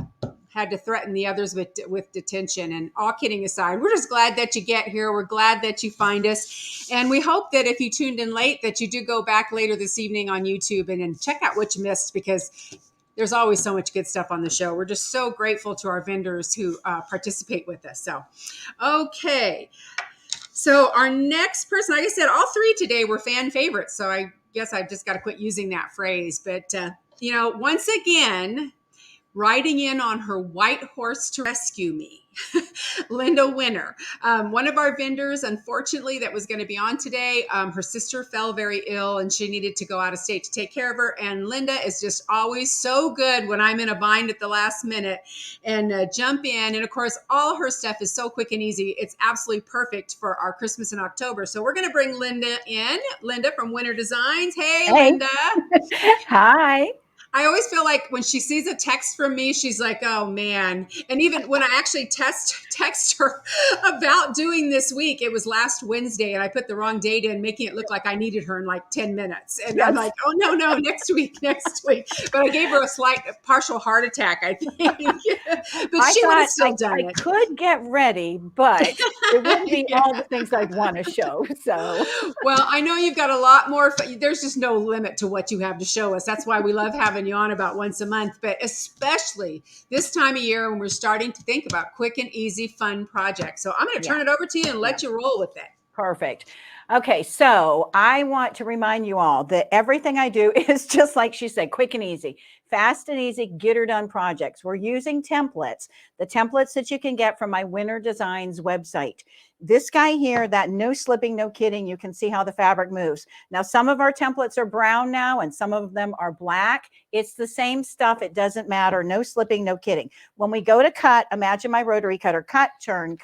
had to threaten the others with detention. And all kidding aside, we're just glad that you get here. We're glad that you find us. And we hope that if you tuned in late, that you do go back later this evening on YouTube and check out what you missed, because there's always so much good stuff on the show. We're just so grateful to our vendors who participate with us. So, okay. So our next person, like I said, all 3 today were fan favorites. So I guess I've just got to quit using that phrase. But, once again, riding in on her white horse to rescue me, Linda Winter. One of our vendors, unfortunately, that was going to be on today, her sister fell very ill and she needed to go out of state to take care of her. And Linda is just always so good when I'm in a bind at the last minute and jump in. And of course, all her stuff is so quick and easy. It's absolutely perfect for our Christmas in October. So we're going to bring Linda in. Linda from Winter Designs. Hey. Linda. Hi. I always feel like when she sees a text from me, she's like, oh man. And even when I actually text her about doing this week, it was last Wednesday and I put the wrong date in, making it look like I needed her in like 10 minutes. And I'm like, oh no, next week. But I gave her a slight partial heart attack, I think. But she would have still done it. I could get ready, but it wouldn't be all the things I'd want to show. So, well, I know you've got a lot more. There's just no limit to what you have to show us. That's why we love having you on about once a month, but especially this time of year when we're starting to think about quick and easy, fun projects. So I'm going to turn it over to you and let you roll with it. Perfect. Okay, so I want to remind you all that everything I do is just like she said, quick and easy, fast and easy, get her done projects. We're using templates, the templates that you can get from my Winter Designs website. This guy here, that no slipping, no kidding, you can see how the fabric moves. Now, some of our templates are brown now and some of them are black. It's the same stuff. It doesn't matter. No slipping, no kidding. When we go to cut, imagine my rotary cutter, cut, turn,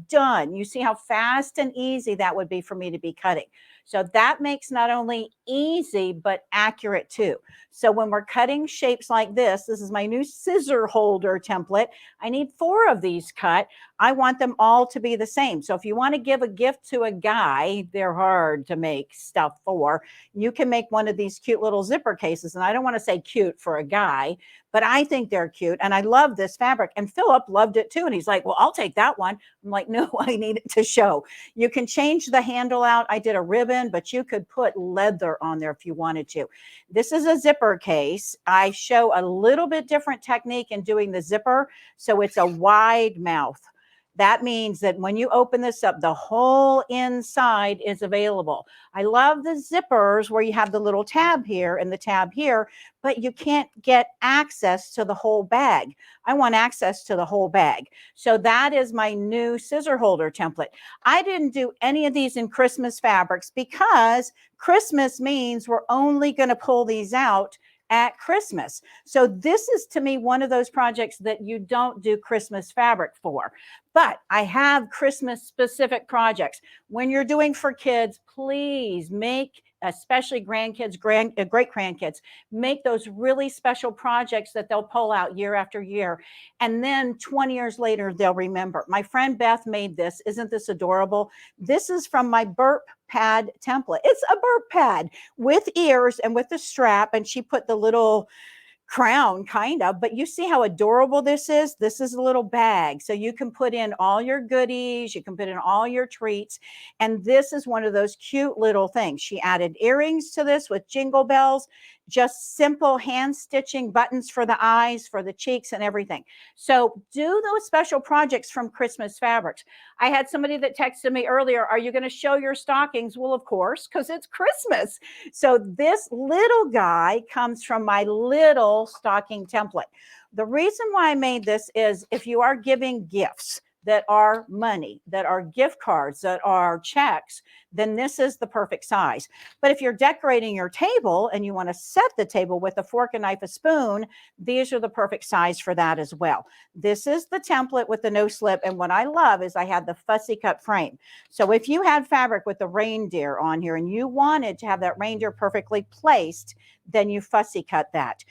done. You see how fast and easy that would be for me to be cutting. So that makes not only easy, but accurate too. So when we're cutting shapes like this is my new scissor holder template. I need 4 of these cut. I want them all to be the same. So if you want to give a gift to a guy, they're hard to make stuff for. You can make one of these cute little zipper cases. And I don't want to say cute for a guy, but I think they're cute. And I love this fabric. And Philip loved it too. And he's like, well, I'll take that one. I'm like, no, I need it to show. You can change the handle out. I did a ribbon, but you could put leather on there if you wanted to. This is a zipper case. I show a little bit different technique in doing the zipper. So it's a wide mouth. That means that when you open this up, the whole inside is available. I love the zippers where you have the little tab here and the tab here, but you can't get access to the whole bag. I want access to the whole bag. So that is my new scissor holder template. I didn't do any of these in Christmas fabrics because Christmas means we're only going to pull these out at Christmas. So this is to me one of those projects that you don't do Christmas fabric for. But I have Christmas specific projects. When you're doing for kids, please make, especially grandkids, great grandkids, make those really special projects that they'll pull out year after year. And then 20 years later, they'll remember. My friend Beth made this. Isn't this adorable? This is from my burp pad template. It's a burp pad with ears and with the strap. And she put the little crown kind of, but you see how adorable this is. This is a little bag. So you can put in all your goodies. You can put in all your treats. And this is one of those cute little things. She added earrings to this with jingle bells, just simple hand stitching buttons for the eyes, for the cheeks and everything. So do those special projects from Christmas fabrics. I had somebody that texted me earlier, are you going to show your stockings? Well, of course, because it's Christmas. So this little guy comes from my little stocking template. The reason why I made this is if you are giving gifts that are money, that are gift cards, that are checks, then this is the perfect size. But if you're decorating your table and you want to set the table with a fork, a knife, a spoon, these are the perfect size for that as well. This is the template with the no slip. And what I love is I had the fussy cut frame. So if you had fabric with the reindeer on here and you wanted to have that reindeer perfectly placed, then you fussy cut that.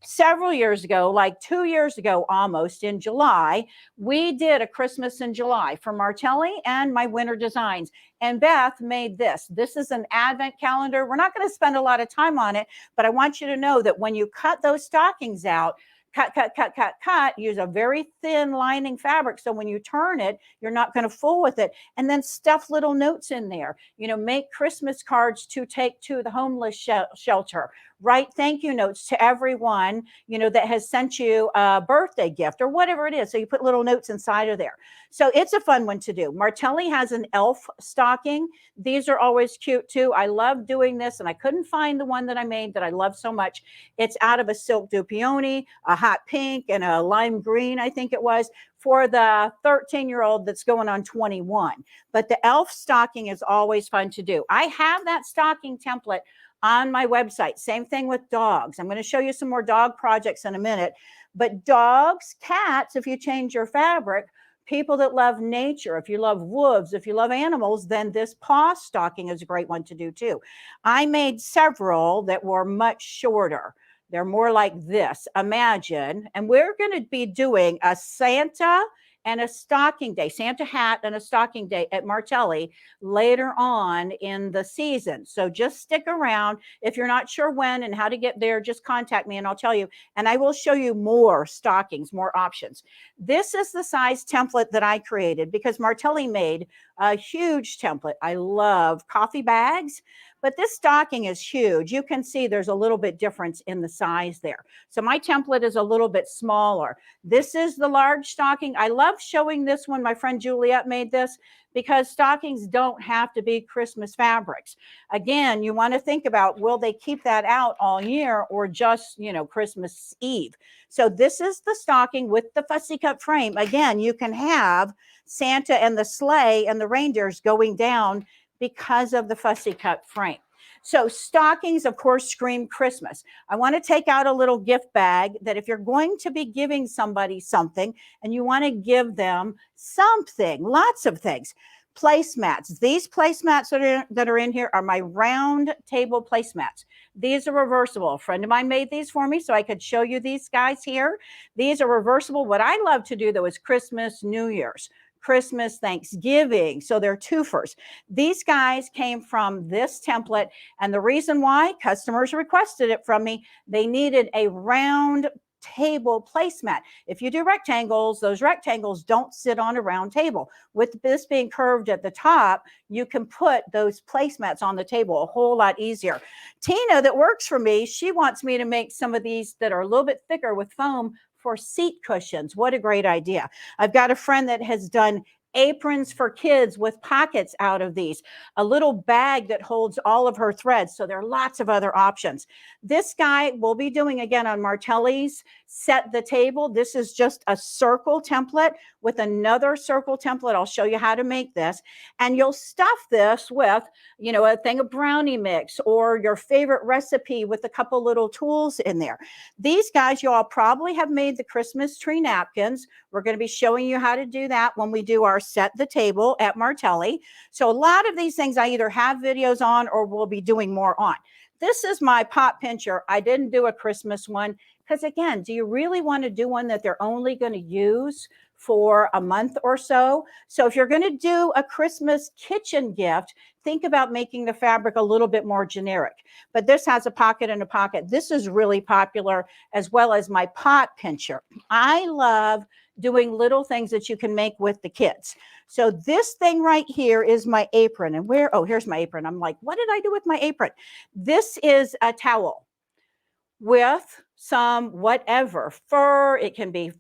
Several years ago, like 2 years ago, almost in July, we did a Christmas in July for Martelli and my Winter Designs. And Beth made this. This is an advent calendar. We're not going to spend a lot of time on it, but I want you to know that when you cut those stockings out, cut, use a very thin lining fabric. So when you turn it, you're not going to fool with it. And then stuff little notes in there. You know, make Christmas cards to take to the homeless shelter. Write thank you notes to everyone, that has sent you a birthday gift or whatever it is. So you put little notes inside of there. So it's a fun one to do. Martelli has an elf stocking. These are always cute too. I love doing this, and I couldn't find the one that I made that I love so much. It's out of a silk dupioni, a hot pink, and a lime green, I think it was, for the 13-year-old that's going on 21. But the elf stocking is always fun to do. I have that stocking template on my website. Same thing with dogs. I'm going to show you some more dog projects in a minute. But dogs, cats, if you change your fabric, people that love nature, if you love wolves, if you love animals, then this paw stocking is a great one to do too. I made several that were much shorter. They're more like this. Imagine, and we're going to be doing a Santa and a stocking day, Santa hat and a stocking day at Martelli later on in the season. So just stick around. If you're not sure when and how to get there, just contact me and I'll tell you. And I will show you more stockings, more options. This is the size template that I created because Martelli made a huge template. I love coffee bags, but this stocking is huge. You can see there's a little bit difference in the size there. So my template is a little bit smaller. This is the large stocking. I love showing this one. My friend Juliet made this because stockings don't have to be Christmas fabrics. Again, you want to think about, will they keep that out all year or just, Christmas Eve? So this is the stocking with the fussy cut frame. Again, you can have Santa and the sleigh and the reindeers going down because of the fussy cut frame. So stockings, of course, scream Christmas. I want to take out a little gift bag that if you're going to be giving somebody something and you want to give them something, lots of things. Placemats. These placemats that are in here are my round table placemats. These are reversible. A friend of mine made these for me so I could show you these guys here. These are reversible. What I love to do, though, is Christmas, New Year's. Christmas, Thanksgiving. So they're twofers. These guys came from this template. And the reason why, customers requested it from me, they needed a round table placemat. If you do rectangles, those rectangles don't sit on a round table. With this being curved at the top, you can put those placemats on the table a whole lot easier. Tina, that works for me, she wants me to make some of these that are a little bit thicker with foam for seat cushions. What a great idea. I've got a friend that has done aprons for kids with pockets out of these, a little bag that holds all of her threads. So there are lots of other options. This guy we'll be doing again on Martelli's Set the Table. This is just a circle template with another circle template. I'll show you how to make this. And you'll stuff this with, a thing of brownie mix or your favorite recipe with a couple little tools in there. These guys, you all probably have made the Christmas tree napkins. We're going to be showing you how to do that when we do our Set the Table at Martelli. So a lot of these things I either have videos on or we'll be doing more on. This is my pot pincher. I didn't do a Christmas one because, again, do you really want to do one that they're only going to use for a month or so? So if you're going to do a Christmas kitchen gift, think about making the fabric a little bit more generic. But this has a pocket and a pocket. This is really popular, as well as my pot pincher. I love doing little things that you can make with the kids. So this thing right here is my apron. And here's my apron. I'm like, what did I do with my apron? This is a towel with some whatever fur. It can be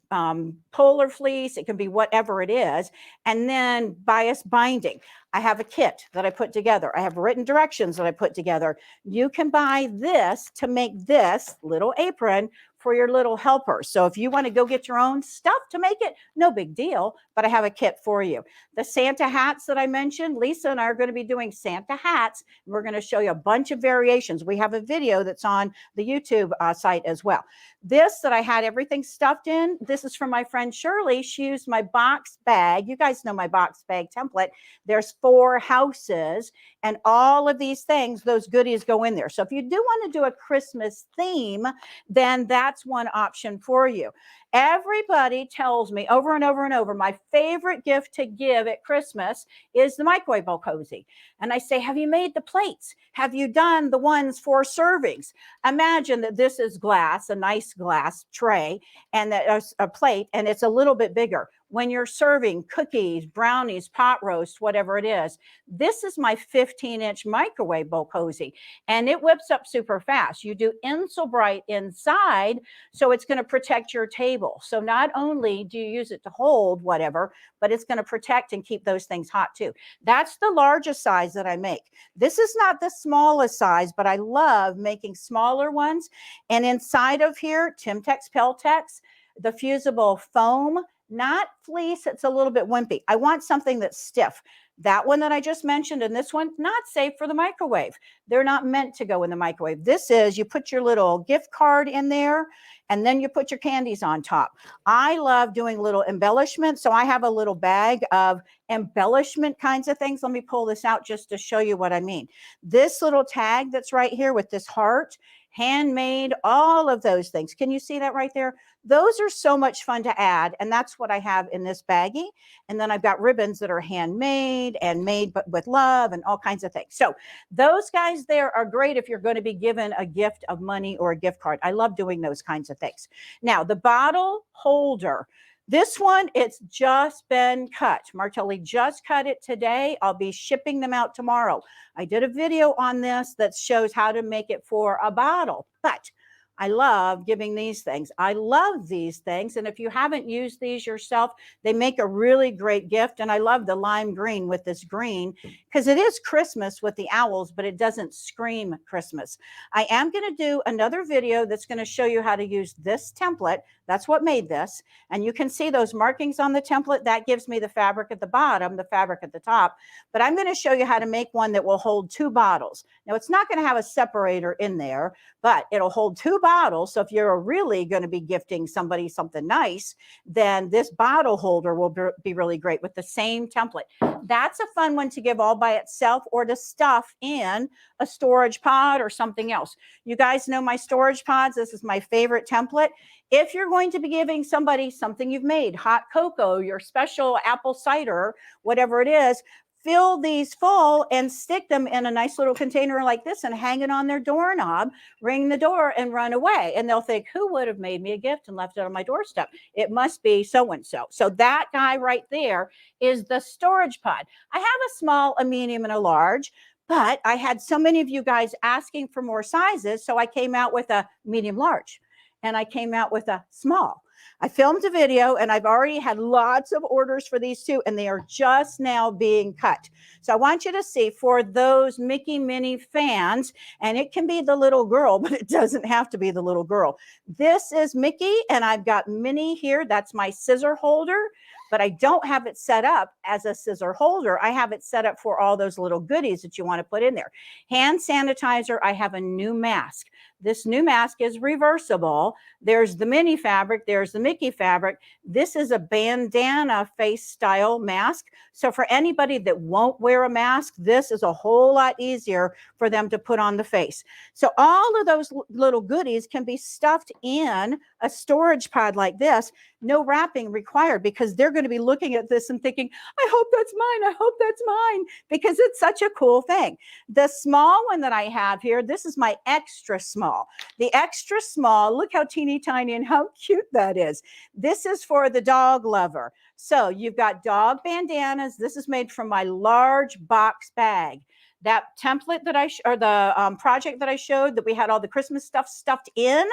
polar fleece. It can be whatever it is. And then bias binding. I have a kit that I put together. I have written directions that I put together. You can buy this to make this little apron for your little helpers. So if you want to go get your own stuff to make it, no big deal, but I have a kit for you. The Santa hats that I mentioned, Lisa and I are going to be doing Santa hats. We're going to show you a bunch of variations. We have a video that's on the YouTube site as well. This that I had everything stuffed in, this is from my friend Shirley. She used my box bag. You guys know my box bag template. There's 4 houses and all of these things, those goodies go in there. So if you do want to do a Christmas theme, then that's one option for you. Everybody tells me over and over and over, my favorite gift to give at Christmas is the microwave bowl cozy. And I say, have you made the plates? Have you done the ones for servings? Imagine that this is glass, a nice glass tray, and that a plate, and it's a little bit bigger. When you're serving cookies, brownies, pot roast, whatever it is, this is my 15-inch microwave bowl cozy, and it whips up super fast. You do Insulbright inside, so it's going to protect your table. So not only do you use it to hold whatever, but it's going to protect and keep those things hot too. That's the largest size that I make. This is not the smallest size, but I love making smaller ones. And inside of here, Timtex, Peltex, the fusible foam, not fleece, it's a little bit wimpy. I want something that's stiff. That one that I just mentioned and this one, not safe for the microwave. They're not meant to go in the microwave. This is, you put your little gift card in there and then you put your candies on top. I love doing little embellishments. So I have a little bag of embellishment kinds of things. Let me pull this out just to show you what I mean. This little tag that's right here with this heart, handmade, all of those things. Can you see that right there? Those are so much fun to add. And that's what I have in this baggie. And then I've got ribbons that are handmade and made but with love and all kinds of things. So those guys there are great if you're going to be given a gift of money or a gift card. I love doing those kinds of things. Now, the bottle holder. This one, it's just been cut. Martelli just cut it today. I'll be shipping them out tomorrow. I did a video on this that shows how to make it for a bottle, but I love giving these things. I love these things. And if you haven't used these yourself, they make a really great gift. And I love the lime green with this green because it is Christmas with the owls, but it doesn't scream Christmas. I am going to do another video that's going to show you how to use this template. That's what made this. And you can see those markings on the template. That gives me the fabric at the bottom, the fabric at the top. But I'm going to show you how to make one that will hold 2 bottles. Now, it's not going to have a separator in there, but it'll hold 2 bottles. So if you're really going to be gifting somebody something nice, then this bottle holder will be really great with the same template. That's a fun one to give all by itself or to stuff in a storage pod or something else. You guys know my storage pods. This is my favorite template. If you're going to be giving somebody something you've made, hot cocoa, your special apple cider, whatever it is, fill these full and stick them in a nice little container like this and hang it on their doorknob, ring the door and run away. And they'll think, who would have made me a gift and left it on my doorstep? It must be so-and-so. So that guy right there is the storage pod. I have a small, a medium, and a large, but I had so many of you guys asking for more sizes. So I came out with a medium large and I came out with a small. I filmed a video and I've already had lots of orders for these two and they are just now being cut. So I want you to see for those Mickey Minnie fans, and it can be the little girl, but it doesn't have to be the little girl. This is Mickey and I've got Minnie here. That's my scissor holder, but I don't have it set up as a scissor holder. I have it set up for all those little goodies that you want to put in there. Hand sanitizer, I have a new mask. This new mask is reversible. There's the Minnie fabric. There's the Mickey fabric. This is a bandana face style mask. So for anybody that won't wear a mask, this is a whole lot easier for them to put on the face. So all of those little goodies can be stuffed in a storage pod like this. No wrapping required because they're going to be looking at this and thinking, I hope that's mine. I hope that's mine, because it's such a cool thing. The small one that I have here, this is my extra small. The extra small, look how teeny tiny and how cute that is. This is for the dog lover. So you've got dog bandanas. This is made from my large box bag. That template that the project that I showed that we had all the Christmas stuff stuffed in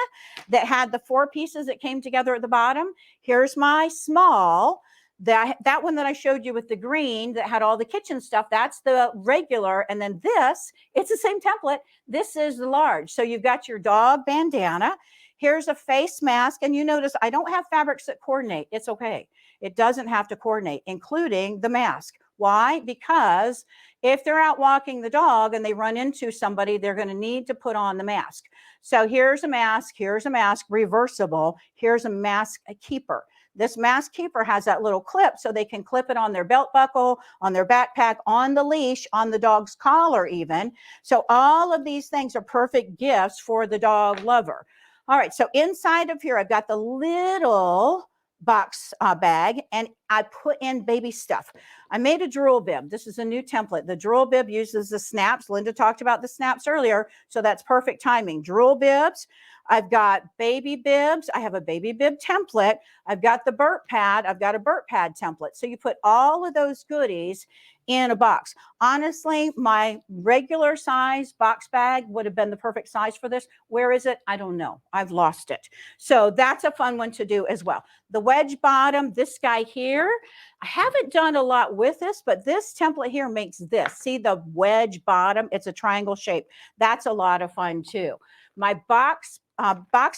that had the 4 pieces that came together at the bottom. Here's my small. That one that I showed you with the green that had all the kitchen stuff, that's the regular. And then this, it's the same template. This is the large. So you've got your dog bandana. Here's a face mask. And you notice I don't have fabrics that coordinate. It's okay. It doesn't have to coordinate, including the mask. Why? Because if they're out walking the dog and they run into somebody, they're going to need to put on the mask. So here's a mask, reversible. Here's a mask keeper. This mask keeper has that little clip so they can clip it on their belt buckle, on their backpack, on the leash, on the dog's collar even. So all of these things are perfect gifts for the dog lover. All right, so inside of here, I've got the little box bag, and I put in baby stuff. I made a drool bib. This is a new template. The drool bib uses the snaps. Linda talked about the snaps earlier, so that's perfect timing. Drool bibs. I've got baby bibs. I have a baby bib template. I've got the burp pad. I've got a burp pad template. So you put all of those goodies in a box. Honestly, my regular size box bag would have been the perfect size for this. Where is it? I don't know. I've lost it. So that's a fun one to do as well. The wedge bottom, this guy here, I haven't done a lot with this, but this template here makes this. See the wedge bottom? It's a triangle shape. That's a lot of fun too. My box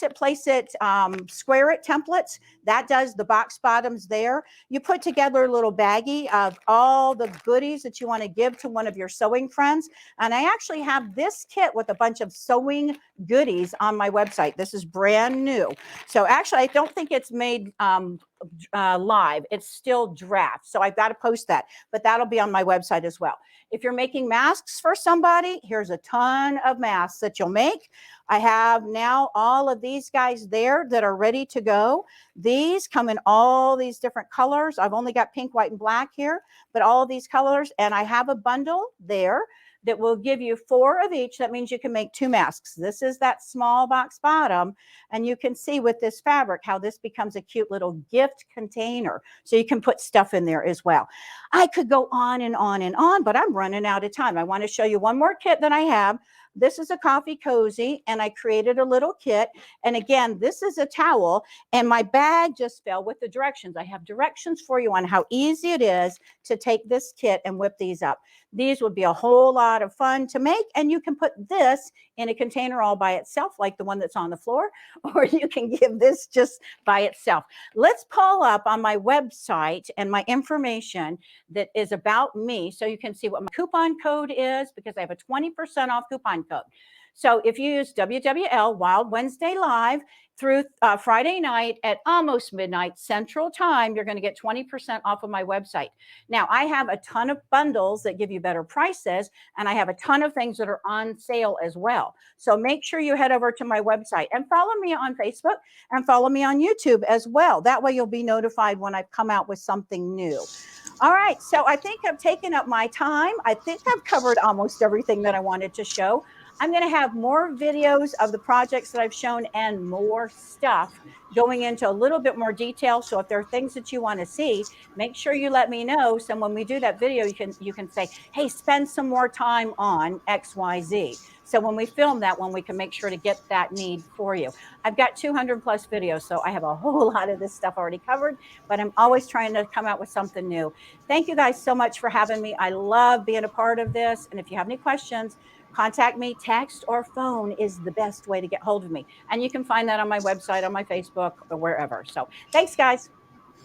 it, place it, square it templates, that does the box bottoms there. You put together a little baggie of all the goodies that you want to give to one of your sewing friends. And I actually have this kit with a bunch of sewing goodies on my website. This is brand new. So actually, I don't think it's made live. It's still draft. So I've got to post that, but that'll be on my website as well. If you're making masks for somebody, here's a ton of masks that you'll make. I have now all of these guys there that are ready to go. These come in all these different colors. I've only got pink, white, and black here, but all of these colors. And I have a bundle there that will give you 4 of each. That means you can make 2 masks. This is that small box bottom. And you can see with this fabric how this becomes a cute little gift container. So you can put stuff in there as well. I could go on and on and on, but I'm running out of time. I want to show you one more kit that I have. This is a coffee cozy, and I created a little kit. And again, this is a towel, and my bag just fell with the directions. I have directions for you on how easy it is to take this kit and whip these up. These would be a whole lot of fun to make, and you can put this in a container all by itself, like the one that's on the floor, or you can give this just by itself. Let's pull up on my website and my information that is about me so you can see what my coupon code is, because I have a 20% off coupon code. So if you use WWL Wild Wednesday Live through Friday night at almost midnight Central Time, you're going to get 20% off of my website. Now, I have a ton of bundles that give you better prices, and I have a ton of things that are on sale as well. So make sure you head over to my website and follow me on Facebook and follow me on YouTube as well. That way you'll be notified when I've come out with something new. All right, so I think I've taken up my time. I think I've covered almost everything that I wanted to show. I'm going to have more videos of the projects that I've shown and more stuff going into a little bit more detail. So if there are things that you want to see, make sure you let me know. So when we do that video, you can say, hey, spend some more time on XYZ. So when we film that one, we can make sure to get that need for you. I've got 200 plus videos, so I have a whole lot of this stuff already covered, but I'm always trying to come out with something new. Thank you guys so much for having me. I love being a part of this. And if you have any questions, contact me. Text or phone is the best way to get hold of me. And you can find that on my website, on my Facebook, or wherever. So thanks, guys.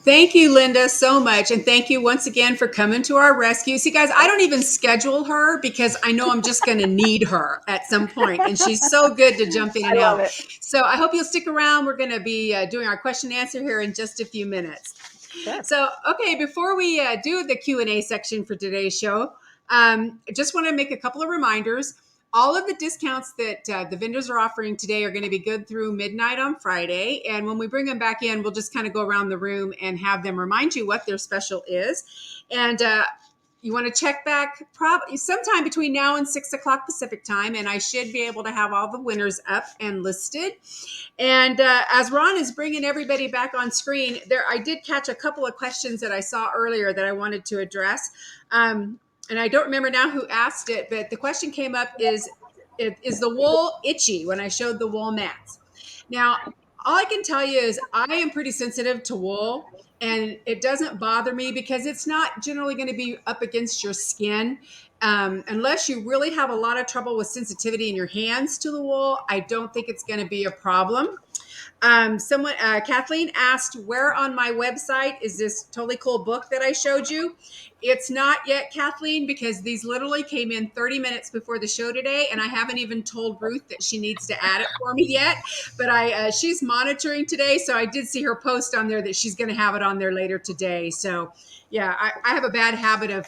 Thank you, Linda, so much. And thank you once again for coming to our rescue. See, guys, I don't even schedule her because I know I'm just going to need her at some point. And she's so good to jump in and I love out. it. So I hope you'll stick around. We're going to be doing our question and answer here in just a few minutes. Sure. So, okay, before we do the Q&A section for today's show, I just want to make a couple of reminders. All of the discounts that the vendors are offering today are going to be good through midnight on Friday. And when we bring them back in, we'll just kind of go around the room and have them remind you what their special is. And you want to check back probably sometime between now and 6 o'clock Pacific time. And I should be able to have all the winners up and listed. And as Ron is bringing everybody back on screen, I did catch a couple of questions that I saw earlier that I wanted to address. And I don't remember now who asked it, but the question came up is the wool itchy when I showed the wool mats? Now, all I can tell you is I am pretty sensitive to wool, and it doesn't bother me because it's not generally going to be up against your skin. Unless you really have a lot of trouble with sensitivity in your hands to the wool, I don't think it's going to be a problem. Kathleen asked, where on my website is this totally cool book that I showed you? It's not yet, Kathleen, because these literally came in 30 minutes before the show today, and I haven't even told Ruth that she needs to add it for me yet. But she's monitoring today, so I did see her post on there that she's going to have it on there later today. So, yeah, I have a bad habit of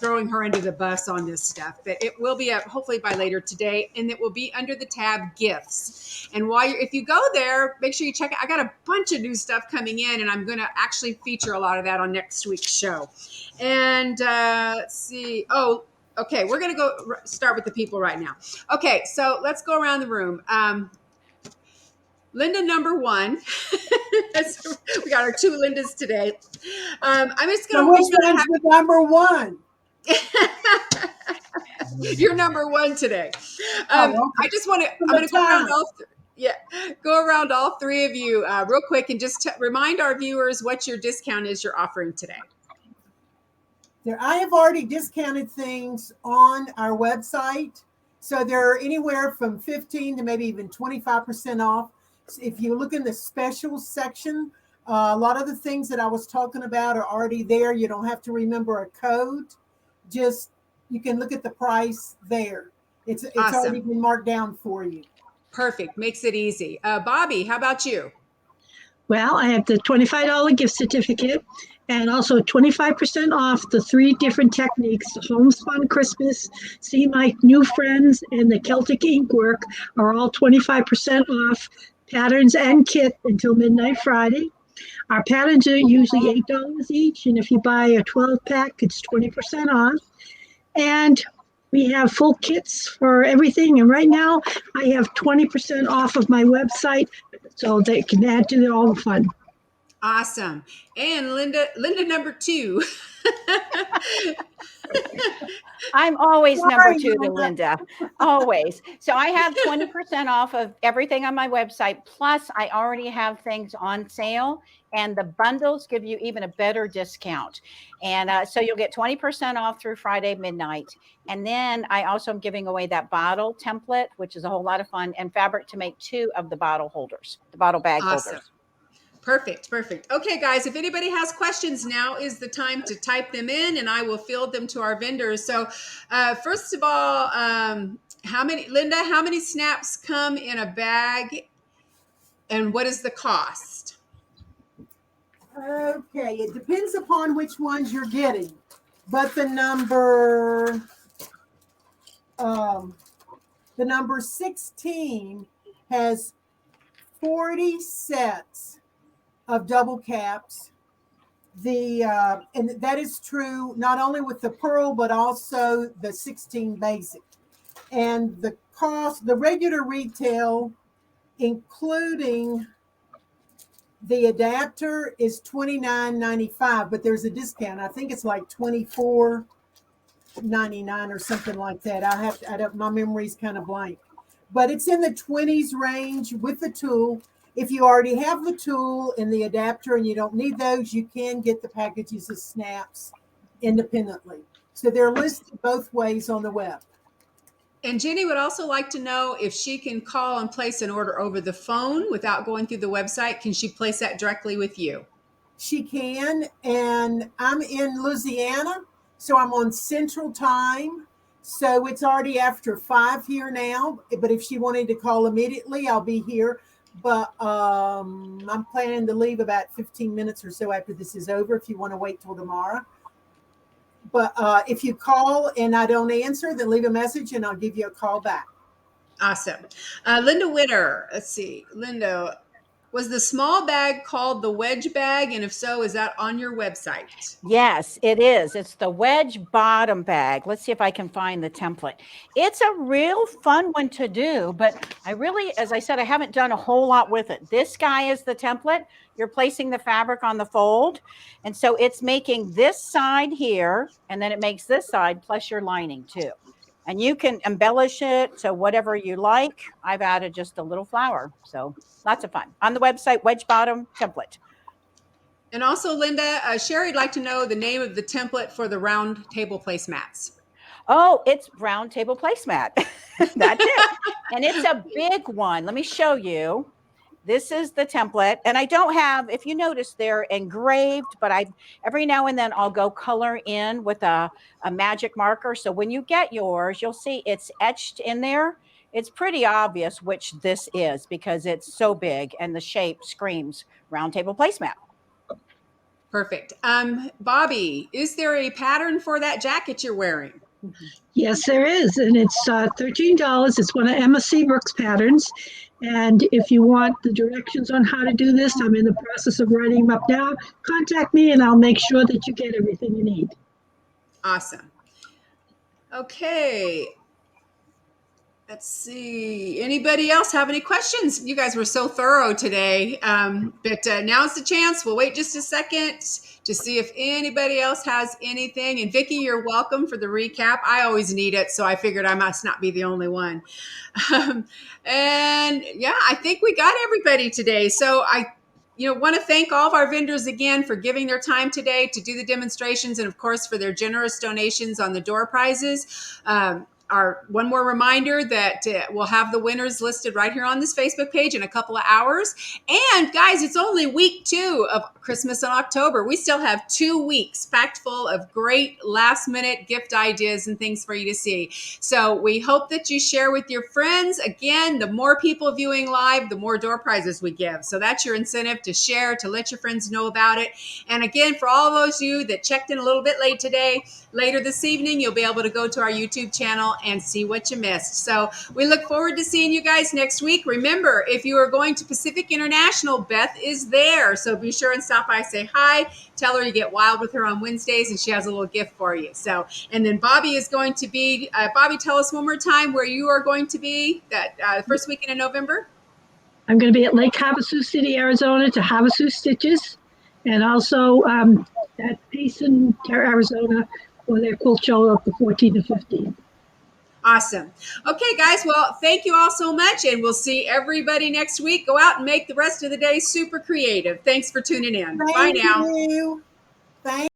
throwing her into the bus on this stuff, but it will be up hopefully by later today, and it will be under the tab gifts. And if you go there, make sure you check it. I got a bunch of new stuff coming in, and I'm going to actually feature a lot of that on next week's show. And let's see. Oh, okay. We're going to go start with the people right now. Okay. So let's go around the room. Linda, number one. We got our two Lindas today. I'm just going to. Which one's the number one? You're number one today. Okay. I just want to. I'm going to go around all. Go around all three of you real quick and just remind our viewers what your discount is you're offering today. I have already discounted things on our website. So they're anywhere from 15 to maybe even 25% off. So if you look in the specials section, a lot of the things that I was talking about are already there. You don't have to remember a code. Just, you can look at the price there. It's Awesome. Already been marked down for you. Perfect. Makes it easy. Bobbie, how about you? Well, I have the $25 gift certificate and also 25% off the 3 different techniques. Homespun Christmas, See My New Friends, and the Celtic Ink Work are all 25% off patterns and kit until midnight Friday. Our patterns are usually $8 each, and if you buy a 12-pack, it's 20% off. And we have full kits for everything. And right now, I have 20% off of my website, so they can add to all the fun. Awesome. And Linda number 2. I'm always number 2 to Linda, always. So I have 20% off of everything on my website. Plus, I already have things on sale, and the bundles give you even a better discount. And so you'll get 20% off through Friday midnight. And then I also am giving away that bottle template, which is a whole lot of fun, and fabric to make 2 of the bottle holders, the bottle bag holders. Perfect. Okay, guys, if anybody has questions, now is the time to type them in and I will field them to our vendors. So first of all, Linda, how many snaps come in a bag and what is the cost? Okay, it depends upon which ones you're getting. But the number 16 has 40 sets of double caps. And that is true not only with the pearl, but also the 16 basic. And the cost, the regular retail, including the adapter, is $29.95, but there's a discount. I think it's like $24.99 or something like that. My memory's kind of blank, but it's in the 20s range with the tool. If you already have the tool and the adapter and you don't need those, you can get the packages of snaps independently. So they're listed both ways on the web. And Jenny would also like to know if she can call and place an order over the phone without going through the website. Can she place that directly with you? She can. And I'm in Louisiana, so I'm on Central Time. So it's already after 5 here now. But if she wanted to call immediately, I'll be here. But I'm planning to leave about 15 minutes or so after this is over if you want to wait till tomorrow. But if you call and I don't answer, then leave a message and I'll give you a call back. Awesome. Linda Witter, let's see. Linda, was the small bag called the Wedge Bag? And if so, is that on your website? Yes, it is. It's the Wedge bottom bag. Let's see if I can find the template. It's a real fun one to do, but I really, as I said, I haven't done a whole lot with it. This guy is the template. You're placing the fabric on the fold. And so it's making this side here, and then it makes this side plus your lining too. And you can embellish it to whatever you like. I've added just a little flower. So lots of fun. On the website, Wedge Bottom Template. And also, Linda, Sherry'd like to know the name of the template for the round table placemats. Oh, it's round table placemat. That's it. And it's a big one. Let me show you. This is the template, and I don't have, if you notice, they're engraved, but every now and then I'll go color in with a magic marker. So when you get yours, you'll see it's etched in there. It's pretty obvious which this is because it's so big and the shape screams round table placemat. Perfect. Bobbie, is there a pattern for that jacket you're wearing? Yes, there is, and it's $13. It's one of Emma Seabrook's patterns. And if you want the directions on how to do this, I'm in the process of writing them up now. Contact me, and I'll make sure that you get everything you need. Awesome. Okay. Let's see. Anybody else have any questions? You guys were so thorough today. But now's the chance. We'll wait just a second to see if anybody else has anything. And Vicki, you're welcome for the recap. I always need it, so I figured I must not be the only one. And yeah, I think we got everybody today. So I want to thank all of our vendors again for giving their time today to do the demonstrations, and of course for their generous donations on the door prizes. One more reminder that we'll have the winners listed right here on this Facebook page in a couple of hours. And guys, it's only week 2 of Christmas in October. We still have 2 weeks packed full of great last minute gift ideas and things for you to see. So we hope that you share with your friends. Again, the more people viewing live, the more door prizes we give. So that's your incentive to share, to let your friends know about it. And again, for all those of you that checked in a little bit late today, later this evening, you'll be able to go to our YouTube channel and see what you missed. So we look forward to seeing you guys next week. Remember, if you are going to Pacific International, Beth is there. So be sure and stop by, say hi, tell her you get wild with her on Wednesdays, and she has a little gift for you. So, and then Bobbie is going to be, Bobbie, tell us one more time where you are going to be that first weekend in November. I'm going to be at Lake Havasu City, Arizona to Havasu Stitches, and also at Payson, Arizona for their quilt show of the 14th and 15th. Awesome. Okay, guys. Well, thank you all so much, and we'll see everybody next week. Go out and make the rest of the day super creative. Thanks for tuning in. Bye now. Thank you. Thank